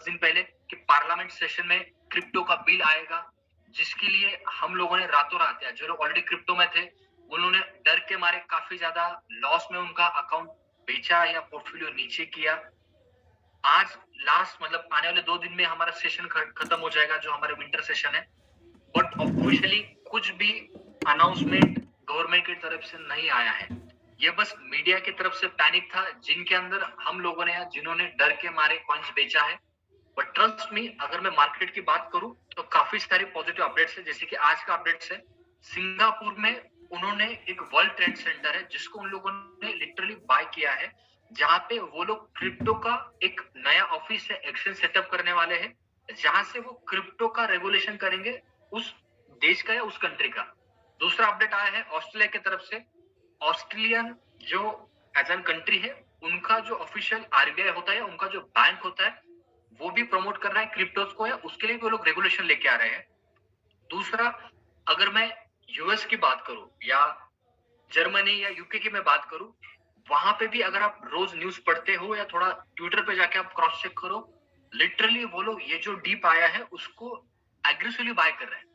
दिन पहले कि पार्लियामेंट सेशन में क्रिप्टो का बिल आएगा, जिसके लिए हम लोगों ने रातों रात, या जो लोग ऑलरेडी क्रिप्टो में थे उन्होंने डर के मारे काफी ज्यादा लॉस में उनका अकाउंट बेचा या पोर्टफोलियो नीचे किया। आज लास्ट मतलब आने वाले 2 दिन में हमारा सेशन खत्म हो जाएगा, जो हमारा विंटर सेशन है, बट ऑफिशियली कुछ भी अनाउंसमेंट गवर्नमेंट की तरफ से नहीं आया है। ये बस मीडिया की तरफ से पैनिक था, जिनके अंदर हम लोगों ने या जिन्होंने डर के मारे कॉइन्स बेचा है। बट ट्रस्ट मी, अगर मैं मार्केट की बात करूं तो काफी सारे पॉजिटिव अपडेट्स है। जैसे कि आज का अपडेट्स है, सिंगापुर में उन्होंने एक वर्ल्ड ट्रेड सेंटर है जिसको उन लोगों ने लिटरली बाय किया है, जहां पे वो लोग क्रिप्टो का एक नया ऑफिस है, एक्सचेंज सेटअप करने वाले हैं, जहां से वो क्रिप्टो का रेगुलेशन करेंगे उस देश का या उस कंट्री का। दूसरा अपडेट आया है ऑस्ट्रेलिया की तरफ से। ऑस्ट्रेलियन जो एज एन कंट्री है, उनका जो ऑफिशियल आरबीआई होता है, उनका जो बैंक होता है, वो भी प्रमोट कर रहा है क्रिप्टोस को, या उसके लिए वो लोग रेगुलेशन लेके आ रहे हैं। दूसरा, अगर मैं यूएस की बात करूं या जर्मनी या यूके की मैं बात करूं, वहां पे भी अगर आप रोज न्यूज पढ़ते हो या थोड़ा ट्विटर पे जाके आप क्रॉस चेक करो, लिटरली वो लोग ये जो डीप आया है उसको एग्रेसिवली बाय कर रहे हैं।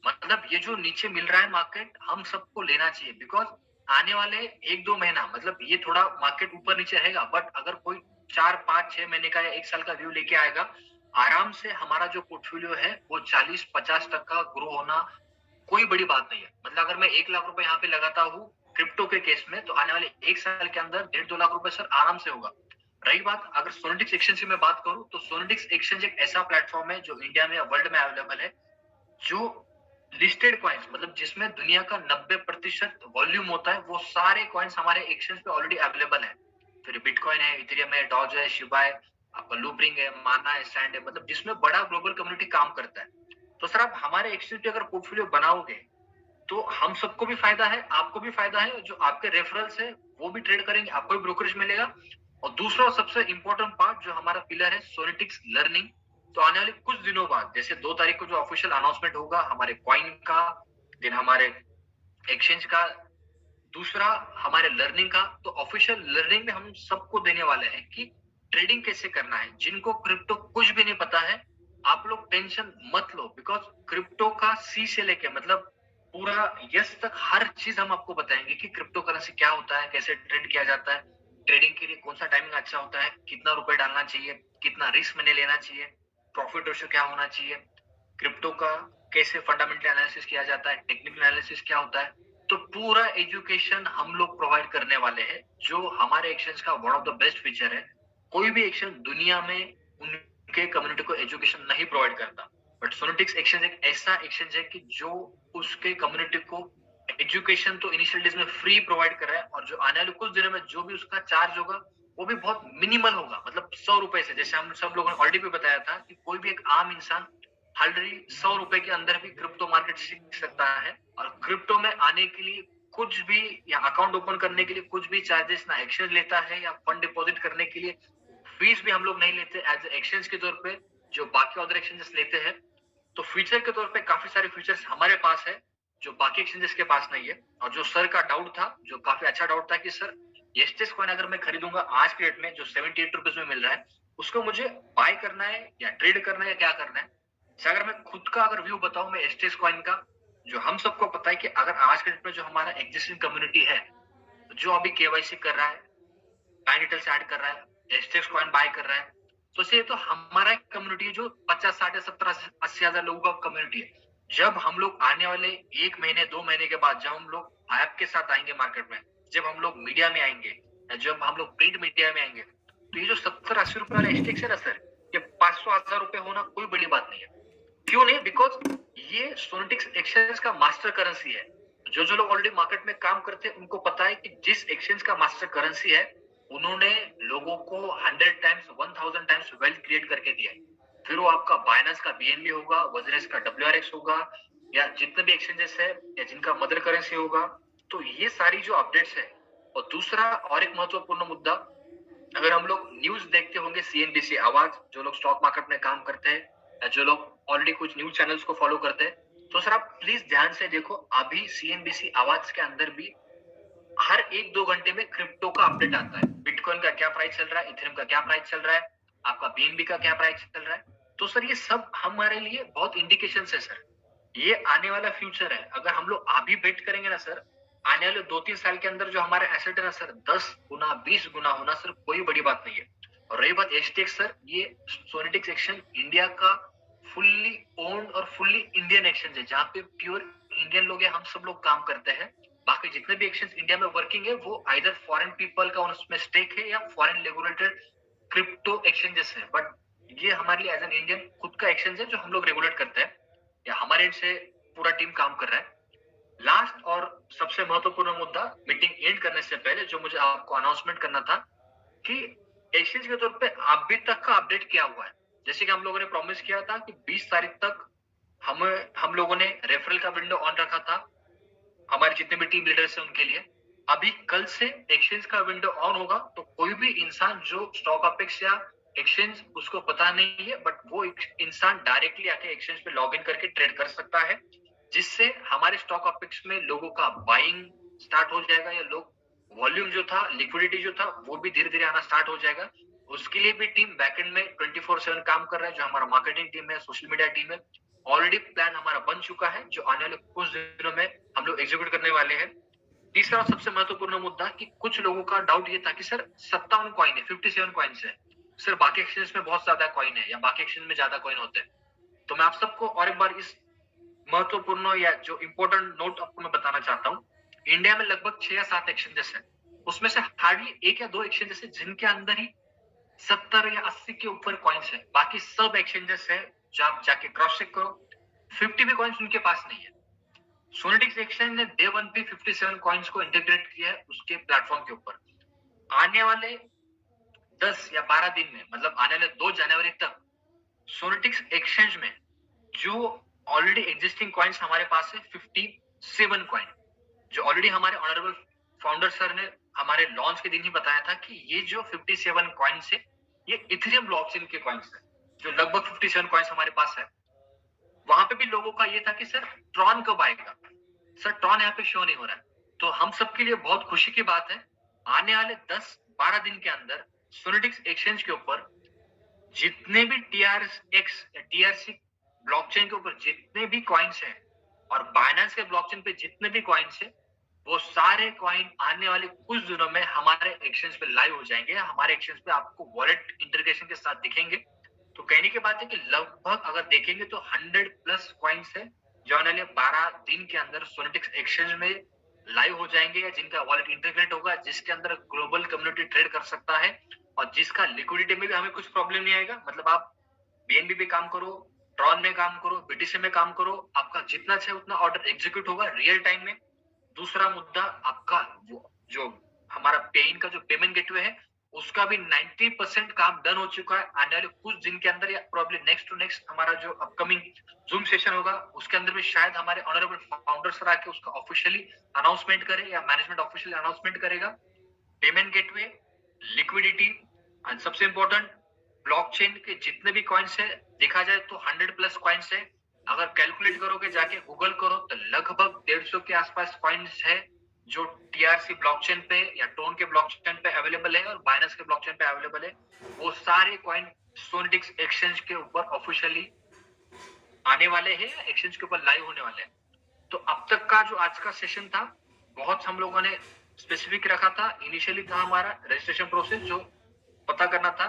मतलब ये जो नीचे मिल रहा है मार्केट, हम सबको लेना चाहिए, बिकॉज आने वाले 1-2 महीना, मतलब ये थोड़ा मार्केट ऊपर नीचे रहेगा, बट अगर कोई 4-5-6 महीने का या 1 साल का व्यू लेके आएगा, आराम से हमारा जो पोर्टफोलियो है वो 40-50% का ग्रो होना कोई बड़ी बात नहीं है। मतलब अगर मैं 1 लाख रुपए यहाँ पे लगाता हूँ क्रिप्टो के केस में, तो आने वाले 1 साल के अंदर 1.5-2 लाख रुपए सर आराम से होगा। रही बात अगर सोनेटिक्स एक्सचेंज की मैं बात करूं, तो सोनेटिक्स एक्सचेंज एक ऐसा प्लेटफॉर्म है जो इंडिया में या वर्ल्ड में अवेलेबल है, जो लिस्टेड कॉइन्स, मतलब जिसमें दुनिया का 90% वॉल्यूम होता है, वो सारे कॉइन्स हमारे एक्सचेंज पे ऑलरेडी अवेलेबल है। फिर बिटकॉइन है, इथेरियम है, डॉज है, शिबा है, आपका लूपरिंग है, माना है, सैंड है, मतलब जिसमें बड़ा ग्लोबल कम्युनिटी काम करता है। तो सर आप हमारे एक्सचेंज पे अगर पोर्टफोलियो बनाओगे तो हम सबको भी फायदा है, आपको भी फायदा है, जो आपके रेफरल्स है वो भी ट्रेड करेंगे, आपको भी ब्रोकरेज मिलेगा। और दूसरा सबसे इंपॉर्टेंट पार्ट जो हमारा पिलर है सोनेटिक्स लर्निंग, तो आने वाले कुछ दिनों बाद जैसे 2 तारीख को जो ऑफिशियल अनाउंसमेंट होगा हमारे कॉइन का, दिन हमारे एक्सचेंज का, दूसरा हमारे लर्निंग का, तो ऑफिशियल लर्निंग में हम सबको देने वाले हैं कि ट्रेडिंग कैसे करना है। जिनको क्रिप्टो कुछ भी नहीं पता है, आप लोग टेंशन मत लो, बिकॉज क्रिप्टो का सी से लेके मतलब पूरा यस तक हर चीज हम आपको बताएंगे कि क्रिप्टो करेंसी क्या होता है, कैसे ट्रेड किया जाता है, ट्रेडिंग के लिए कौन सा टाइमिंग अच्छा होता है, कितना रुपए डालना चाहिए, कितना रिस्क मैंने लेना चाहिए, प्रॉफिट रेशियो क्या होना चाहिए, क्रिप्टो का कैसे फंडामेंटल एनालिसिस किया जाता है, टेक्निकल एनालिसिस क्या होता है। तो पूरा एजुकेशन हम लोग प्रोवाइड करने वाले हैं, जो हमारे एक्सचेंज का one of the best feature है। कोई भी एक्सचेंज दुनिया में उनके कम्युनिटी को एजुकेशन नहीं प्रोवाइड करता, बट सोनेटिक्स एक्सचेंज एक ऐसा एक्सचेंज है कि जो उसके कम्युनिटी को एजुकेशन तो इनिशियल डेज में फ्री प्रोवाइड कर रहा है, और जो आने वाले कुछ दिनों में जो भी उसका चार्ज होगा वो भी बहुत मिनिमल होगा, मतलब 100 रुपए से। जैसे हम सब लोगों ने ऑलरेडी भी बताया था कि कोई भी एक आम इंसान ऑलरेडी 100 रुपए के अंदर भी क्रिप्टो मार्केट सीख सकता है। और क्रिप्टो में आने के लिए कुछ भी या अकाउंट ओपन करने के लिए कुछ भी चार्जेस ना एक्सचेंज लेता है, या फंड डिपॉजिट करने के लिए फीस भी हम लोग नहीं लेते एज एक्सचेंज के तौर पे जो बाकी अदर एक्सचेंजेस लेते हैं। तो फीचर के तौर पे काफी सारे फीचर्स हमारे पास है जो बाकी एक्सचेंजेस के पास नहीं है। और जो सर का डाउट था, जो काफी अच्छा डाउट था कि सर एस्टेस कॉइन अगर मैं खरीदूंगा आज के डेट में जो 78 रुपीज में मिल रहा है, उसको मुझे बाय करना है या ट्रेड करना है या क्या करना है। अगर मैं खुद का अगर व्यू बताऊं मैं एस्टेस कॉइन का, जो हम सबको पता है कि अगर आज के डेट में जो हमारा एग्जिस्टिंग कम्युनिटी है, जो अभी केवाईसी कर रहा है, बैंक डिटेल्स ऐड कर रहा है, एस्टेस कॉइन बाय कर रहा है, तो से तो हमारा कम्युनिटी है जो 50-60 या 70-80 हजार लोगों का कम्युनिटी है। जब हम लोग आने वाले 1 महीने 2 महीने के बाद जब हम लोग ऐप के साथ आएंगे मार्केट में, जब हम लोग मीडिया में आएंगे, जब हम लोग प्रिंट मीडिया में आएंगे, तो ये जो 70-80 रुपए वाला एस्टेक्स है ना सर, ये 500-1000 रुपए होना कोई बड़ी बात नहीं है। क्यों नहीं? बिकॉज ये सोनेटिक्स एक्सचेंज का मास्टर करेंसी है। जो लोग ऑलरेडी मार्केट में काम करते हैं उनको पता है कि जिस एक्सचेंज का मास्टर करेंसी है, उन्होंने लोगों को 100 टाइम्स 1000 टाइम्स वेल्थ क्रिएट करके दिया है। फिर वो आपका बाइनेंस का बीएनबी होगा, वजरेस का WRX होगा, या जितने भी एक्सचेंजेस है या जिनका मदर करेंसी होगा, तो ये सारी जो अपडेट्स है। और दूसरा और एक महत्वपूर्ण मुद्दा, अगर हम लोग न्यूज देखते होंगे सीएनबीसी आवाज, जो लोग स्टॉक मार्केट में काम करते हैं या जो लोग ऑलरेडी कुछ न्यूज चैनल्स को फॉलो करते हैं, तो सर आप प्लीज ध्यान से देखो, अभी सीएनबीसी आवाज के अंदर भी हर 1-2 घंटे में क्रिप्टो का अपडेट आता है। बिटकॉइन का क्या प्राइस चल रहा है, इथेरियम का क्या प्राइस चल रहा है, आपका बीएनबी का क्या प्राइस चल रहा है। तो सर ये सब हमारे लिए बहुत इंडिकेशंस है सर। ये आने वाला फ्यूचर है। अगर हम लोग अभी बेट करेंगे ना सर, आने वाले 2-3 साल के अंदर जो हमारे एसेट है ना सर, 10 गुना 20 गुना होना सर कोई बड़ी बात नहीं है। और रही बात एचटीएक्स सर, ये सोनेटिक्स एक्सचेंज इंडिया का फुल्ली ओन्ड और फुल्ली इंडियन एक्सचेंज है, जहाँ पे प्योर इंडियन लोग हैं, हम सब लोग काम करते हैं। बाकी जितने भी एक्सचेंज इंडिया में वर्किंग है वो आइदर फॉरेन पीपल का उसमें स्टेक है या फॉरेन रेगुलेटेड क्रिप्टो एक्सचेंजेस है। बट ये हमारे लिए एज एन इंडियन खुद का एक्सचेंज है जो हम लोग रेगुलेट करते हैं, या हमारे एंड से पूरा टीम काम कर रहा है। लास्ट और सबसे महत्वपूर्ण मुद्दा, मीटिंग एंड करने से पहले जो मुझे आपको अनाउंसमेंट करना था कि एक्सचेंज के तौर पे अभी तक का अपडेट क्या हुआ है। जैसे कि हम लोगों ने प्रॉमिस किया था कि 20 तारीख तक हम लोगों ने रेफरल का विंडो ऑन रखा था हमारे जितने भी टीम लीडर्स हैं उनके लिए। अभी कल से एक्सचेंज का विंडो ऑन होगा, तो कोई भी इंसान जो स्टॉक अपेक्स या एक्सचेंज उसको पता नहीं है, बट वो इंसान डायरेक्टली आके एक्सचेंज पे लॉग इन करके ट्रेड कर सकता है, जिससे हमारे स्टॉक अपेक्स में लोगों का बाइंग स्टार्ट हो जाएगा, या लोग वॉल्यूम जो था, लिक्विडिटी जो था, वो भी धीरे धीरे आना स्टार्ट हो जाएगा। उसके लिए भी टीम बैकएंड में 24/7 काम कर रहा है, जो हमारा मार्केटिंग टीम है, सोशल मीडिया टीम है। ऑलरेडी प्लान हमारा बन चुका है, जो आने वाले कुछ दिनों में हम लोग एग्जीक्यूट करने वाले हैं। तीसरा और सबसे महत्वपूर्ण मुद्दा कि कुछ लोगों का डाउट ये था कि सर 57 कॉइन है, 57 कॉइन्स है सर, बाकी एक्सचेंज में बहुत ज्यादा कॉइन है या बाकी एक्सचेंज में ज्यादा कॉइन होते हैं। तो मैं आप सबको और एक बार इस महत्वपूर्ण या जो इंपॉर्टेंट नोट आपको मैं बताना चाहता हूँ। इंडिया में लगभग 6 या 7 एक्सचेंजेस है, उसमें से हार्डली 1 या 2 एक्सचेंजेस है जिनके अंदर ही 70 या 80 के ऊपर कॉइन्स है। बाकी सब एक्सचेंजेस है, जो आप जाके क्रॉस चेक करो, 50 भी कॉइन्स उनके पास नहीं है। सोनेटिक्स एक्सचेंज ने डे 1 पे 57 कॉइन्स को इंटीग्रेट किया है उसके प्लेटफॉर्म के ऊपर। आने वाले 10 या 12 दिन में, मतलब आने वाले 2 जनवरी तक, सोनेटिक्स एक्सचेंज में जो ऑलरेडी एग्जिस्टिंग कॉइन्स हमारे पास है 57 कॉइन, जो ऑलरेडी हमारे ऑनरेबल फाउंडर सर ने हमारे लॉन्च के दिन ही बताया था कि ये जो 57 कॉइन्स है ये इथेरियम ब्लॉकचेन के कॉइन्स है, जो लगभग 57 कॉइन्स हमारे पास है। वहां पे भी लोगों का ये था कि सर ट्रॉन कब आएगा, सर ट्रॉन यहाँ पे शो नहीं हो रहा है। तो हम सबके लिए बहुत खुशी की बात है, आने वाले 10-12 दिन के अंदर सोनेटिक्स एक्सचेंज के ऊपर जितने भी टीआरएक्स या टीआरसी ब्लॉकचेन के ऊपर जितने भी कॉइन्स हैं और बाइनेंस के ब्लॉकचेन पे जितने भी कॉइन्स हैं, वो सारे कॉइन आने वाले कुछ दिनों में हमारे एक्सचेंज पे लाइव हो जाएंगे। हमारे एक्सचेंज पे आपको वॉलेट इंटीग्रेशन के साथ दिखेंगे। तो कहने की बात है कि लगभग अगर देखेंगे तो 100+ कॉइन्स है जो आने वाले 12 दिन के अंदर सोनेटिक्स एक्सचेंज में लाइव हो जाएंगे, या जिनका वॉलेट इंटीग्रेट होगा, जिसके अंदर ग्लोबल कम्युनिटी ट्रेड कर सकता है, और जिसका लिक्विडिटी में भी हमें कुछ प्रॉब्लम नहीं आएगा। मतलब आप बीएनबी पे काम करो, ट्रॉन में काम करो, बीटीसी में काम करो, आपका जितना चाहे उतना ऑर्डर एग्जीक्यूट होगा रियल टाइम में। दूसरा मुद्दा, आपका वो जो हमारा पेइन का जो पेमेंट गेटवे है उसका भी 90% काम डन हो चुका है। आने वाले कुछ दिन के अंदर या प्रॉब्ली नेक्स्ट टू नेक्स्ट हमारा जो अपकमिंग जूम सेशन होगा उसके अंदर भी शायद हमारे ऑनरेबल फाउंडर सर आके उसका ऑफिशियली अनाउंसमेंट करे, या मैनेजमेंट ऑफिशियली अनाउंसमेंट करेगा। पेमेंट गेटवे, लिक्विडिटी, एंड सबसे इंपॉर्टेंट ब्लॉकचेन के जितने भी कॉइन्स है, देखा जाए तो 100+ कॉइन्स है। अगर कैलकुलेट करोगे, जाके गूगल करो, तो लगभग 150 के आसपास कॉइन्स है जो टीआरसी ब्लॉकचेन पे या टोन के ब्लॉकचेन पे अवेलेबल है और बाइनेंस के ब्लॉकचेन पे अवेलेबल है। वो सारे कॉइन सोनेटिक्स एक्सचेंज के ऊपर ऑफिशियली आने वाले हैं, एक्सचेंज के ऊपर लाइव होने वाले हैं। तो अब तक का जो आज का सेशन था, बहुत हम लोगों ने स्पेसिफिक रखा था। इनिशियली था हमारा रजिस्ट्रेशन प्रोसेस, जो पता करना था,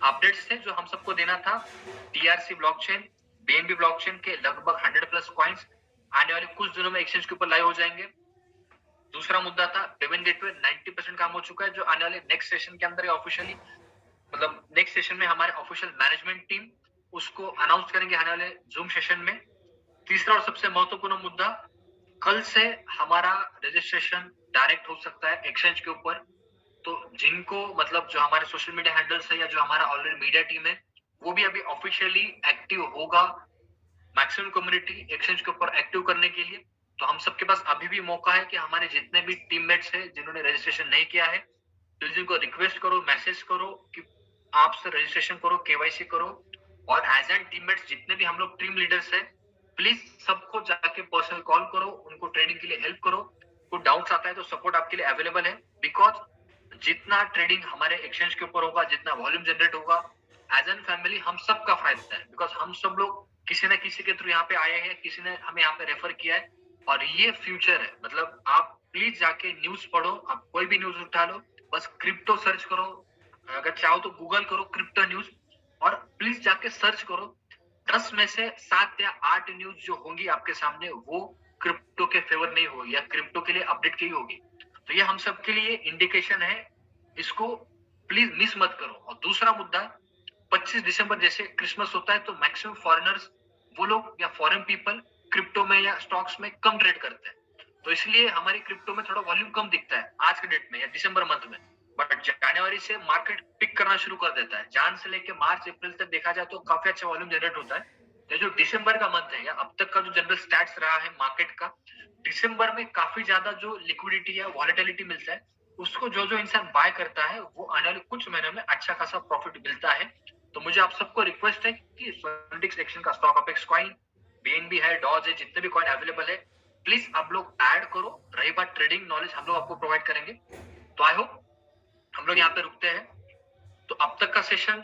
अपडेट्स थे जो हम सबको देना था। टीआरसी ब्लॉकचेन, बीएनबी ब्लॉकचेन के लगभग 100+ कॉइन्स आने वाले कुछ दिनों में एक्सचेंज के ऊपर लाइव हो जाएंगे। दूसरा मुद्दा था पेमेंट गेटवे, 90% काम हो चुका है, जो आने वाले नेक्स्ट सेशन के अंदर ऑफिशियली, मतलब नेक्स्ट सेशन में हमारे ऑफिशियल मैनेजमेंट टीम उसको अनाउंस करेंगे आने वाले जूम सेशन में। तीसरा और सबसे महत्वपूर्ण मुद्दा, कल से हमारा रजिस्ट्रेशन डायरेक्ट हो सकता है एक्सचेंज के ऊपर। तो जिनको, मतलब जो हमारे सोशल मीडिया हैंडल्स है या जो हमारा ऑलरेडी मीडिया टीम है, वो भी अभी ऑफिशियली एक्टिव होगा मैक्सिमम कम्युनिटी एक्सचेंज के ऊपर एक्टिव करने के लिए। तो हम सबके पास अभी भी मौका है कि हमारे जितने भी टीममेट्स हैं जिन्होंने रजिस्ट्रेशन नहीं किया है, तो जिनको रिक्वेस्ट करो, मैसेज करो कि आप सर रजिस्ट्रेशन करो, केवाईसी करो। और एज एन टीममेट्स जितने भी हम लोग टीम लीडर्स हैं, प्लीज सबको जाके पर्सनल कॉल करो, उनको ट्रेडिंग के लिए हेल्प करो। कोई डाउट्स आता है तो सपोर्ट आपके लिए अवेलेबल है। बिकॉज जितना ट्रेडिंग हमारे एक्सचेंज के ऊपर होगा, जितना वॉल्यूम जनरेट होगा, एज एन फैमिली हम सबका फायदा है। बिकॉज हम सब लोग किसी न किसी के थ्रू यहाँ पे आए हैं, किसी ने हमें यहाँ पे रेफर किया है, और ये फ्यूचर है। मतलब आप प्लीज जाके न्यूज पढ़ो, आप कोई भी न्यूज उठा लो, बस क्रिप्टो सर्च करो, अगर चाहो तो गूगल करो क्रिप्टो न्यूज, और प्लीज जाके सर्च करो। 10 में से 7 या 8 न्यूज जो होंगी आपके सामने, वो क्रिप्टो के फेवर नहीं होगी या क्रिप्टो के लिए अपडेट की होगी। तो ये हम सबके लिए इंडिकेशन है, इसको प्लीज मिस मत करो। और दूसरा मुद्दा, 25 दिसंबर जैसे क्रिसमस होता है, तो मैक्सिमम फॉरेनर्स, वो लोग या फॉरेन पीपल क्रिप्टो में या स्टॉक्स में कम ट्रेड करते हैं, तो इसलिए हमारी क्रिप्टो में थोड़ा वॉल्यूम कम दिखता है आज के डेट में या दिसंबर मंथ में। बट जनवरी से मार्केट पिक करना शुरू कर देता है। जान से लेके मार्च अप्रैल तक देखा जाए तो काफी अच्छा वॉल्यूम जनरेट होता है। तो जो दिसंबर का मंथ है या अब तक का जो जनरल स्टैट्स रहा है मार्केट का, दिसंबर में काफी ज्यादा जो लिक्विडिटी या वॉलेटिलिटी मिलता है, उसको जो जो इंसान बाय करता है, वो आने वाले कुछ महीनों में अच्छा खासा प्रॉफिट मिलता है। तो मुझे आप सबको रिक्वेस्ट है कि सोनेटिक्स एक्सचेंज का स्टॉक अपेक्स कॉइन, बीएनबी है, डॉज है, जितने भी कॉइन अवेलेबल है, प्लीज आप लोग ऐड करो। रही बात ट्रेडिंग नॉलेज, हम लोग आपको प्रोवाइड करेंगे। तो आई होप हम लोग यहाँ पे रुकते हैं। तो अब तक का सेशन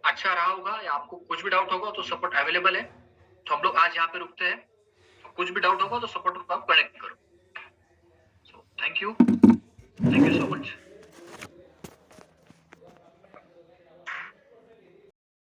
अच्छा रहा होगा, या आपको कुछ भी डाउट होगा तो सपोर्ट अवेलेबल है। तो हम लोग आज यहाँ पे रुकते हैं। तो कुछ भी डाउट होगा तो सपोर्ट को आप कनेक्ट करो। So thank you so much.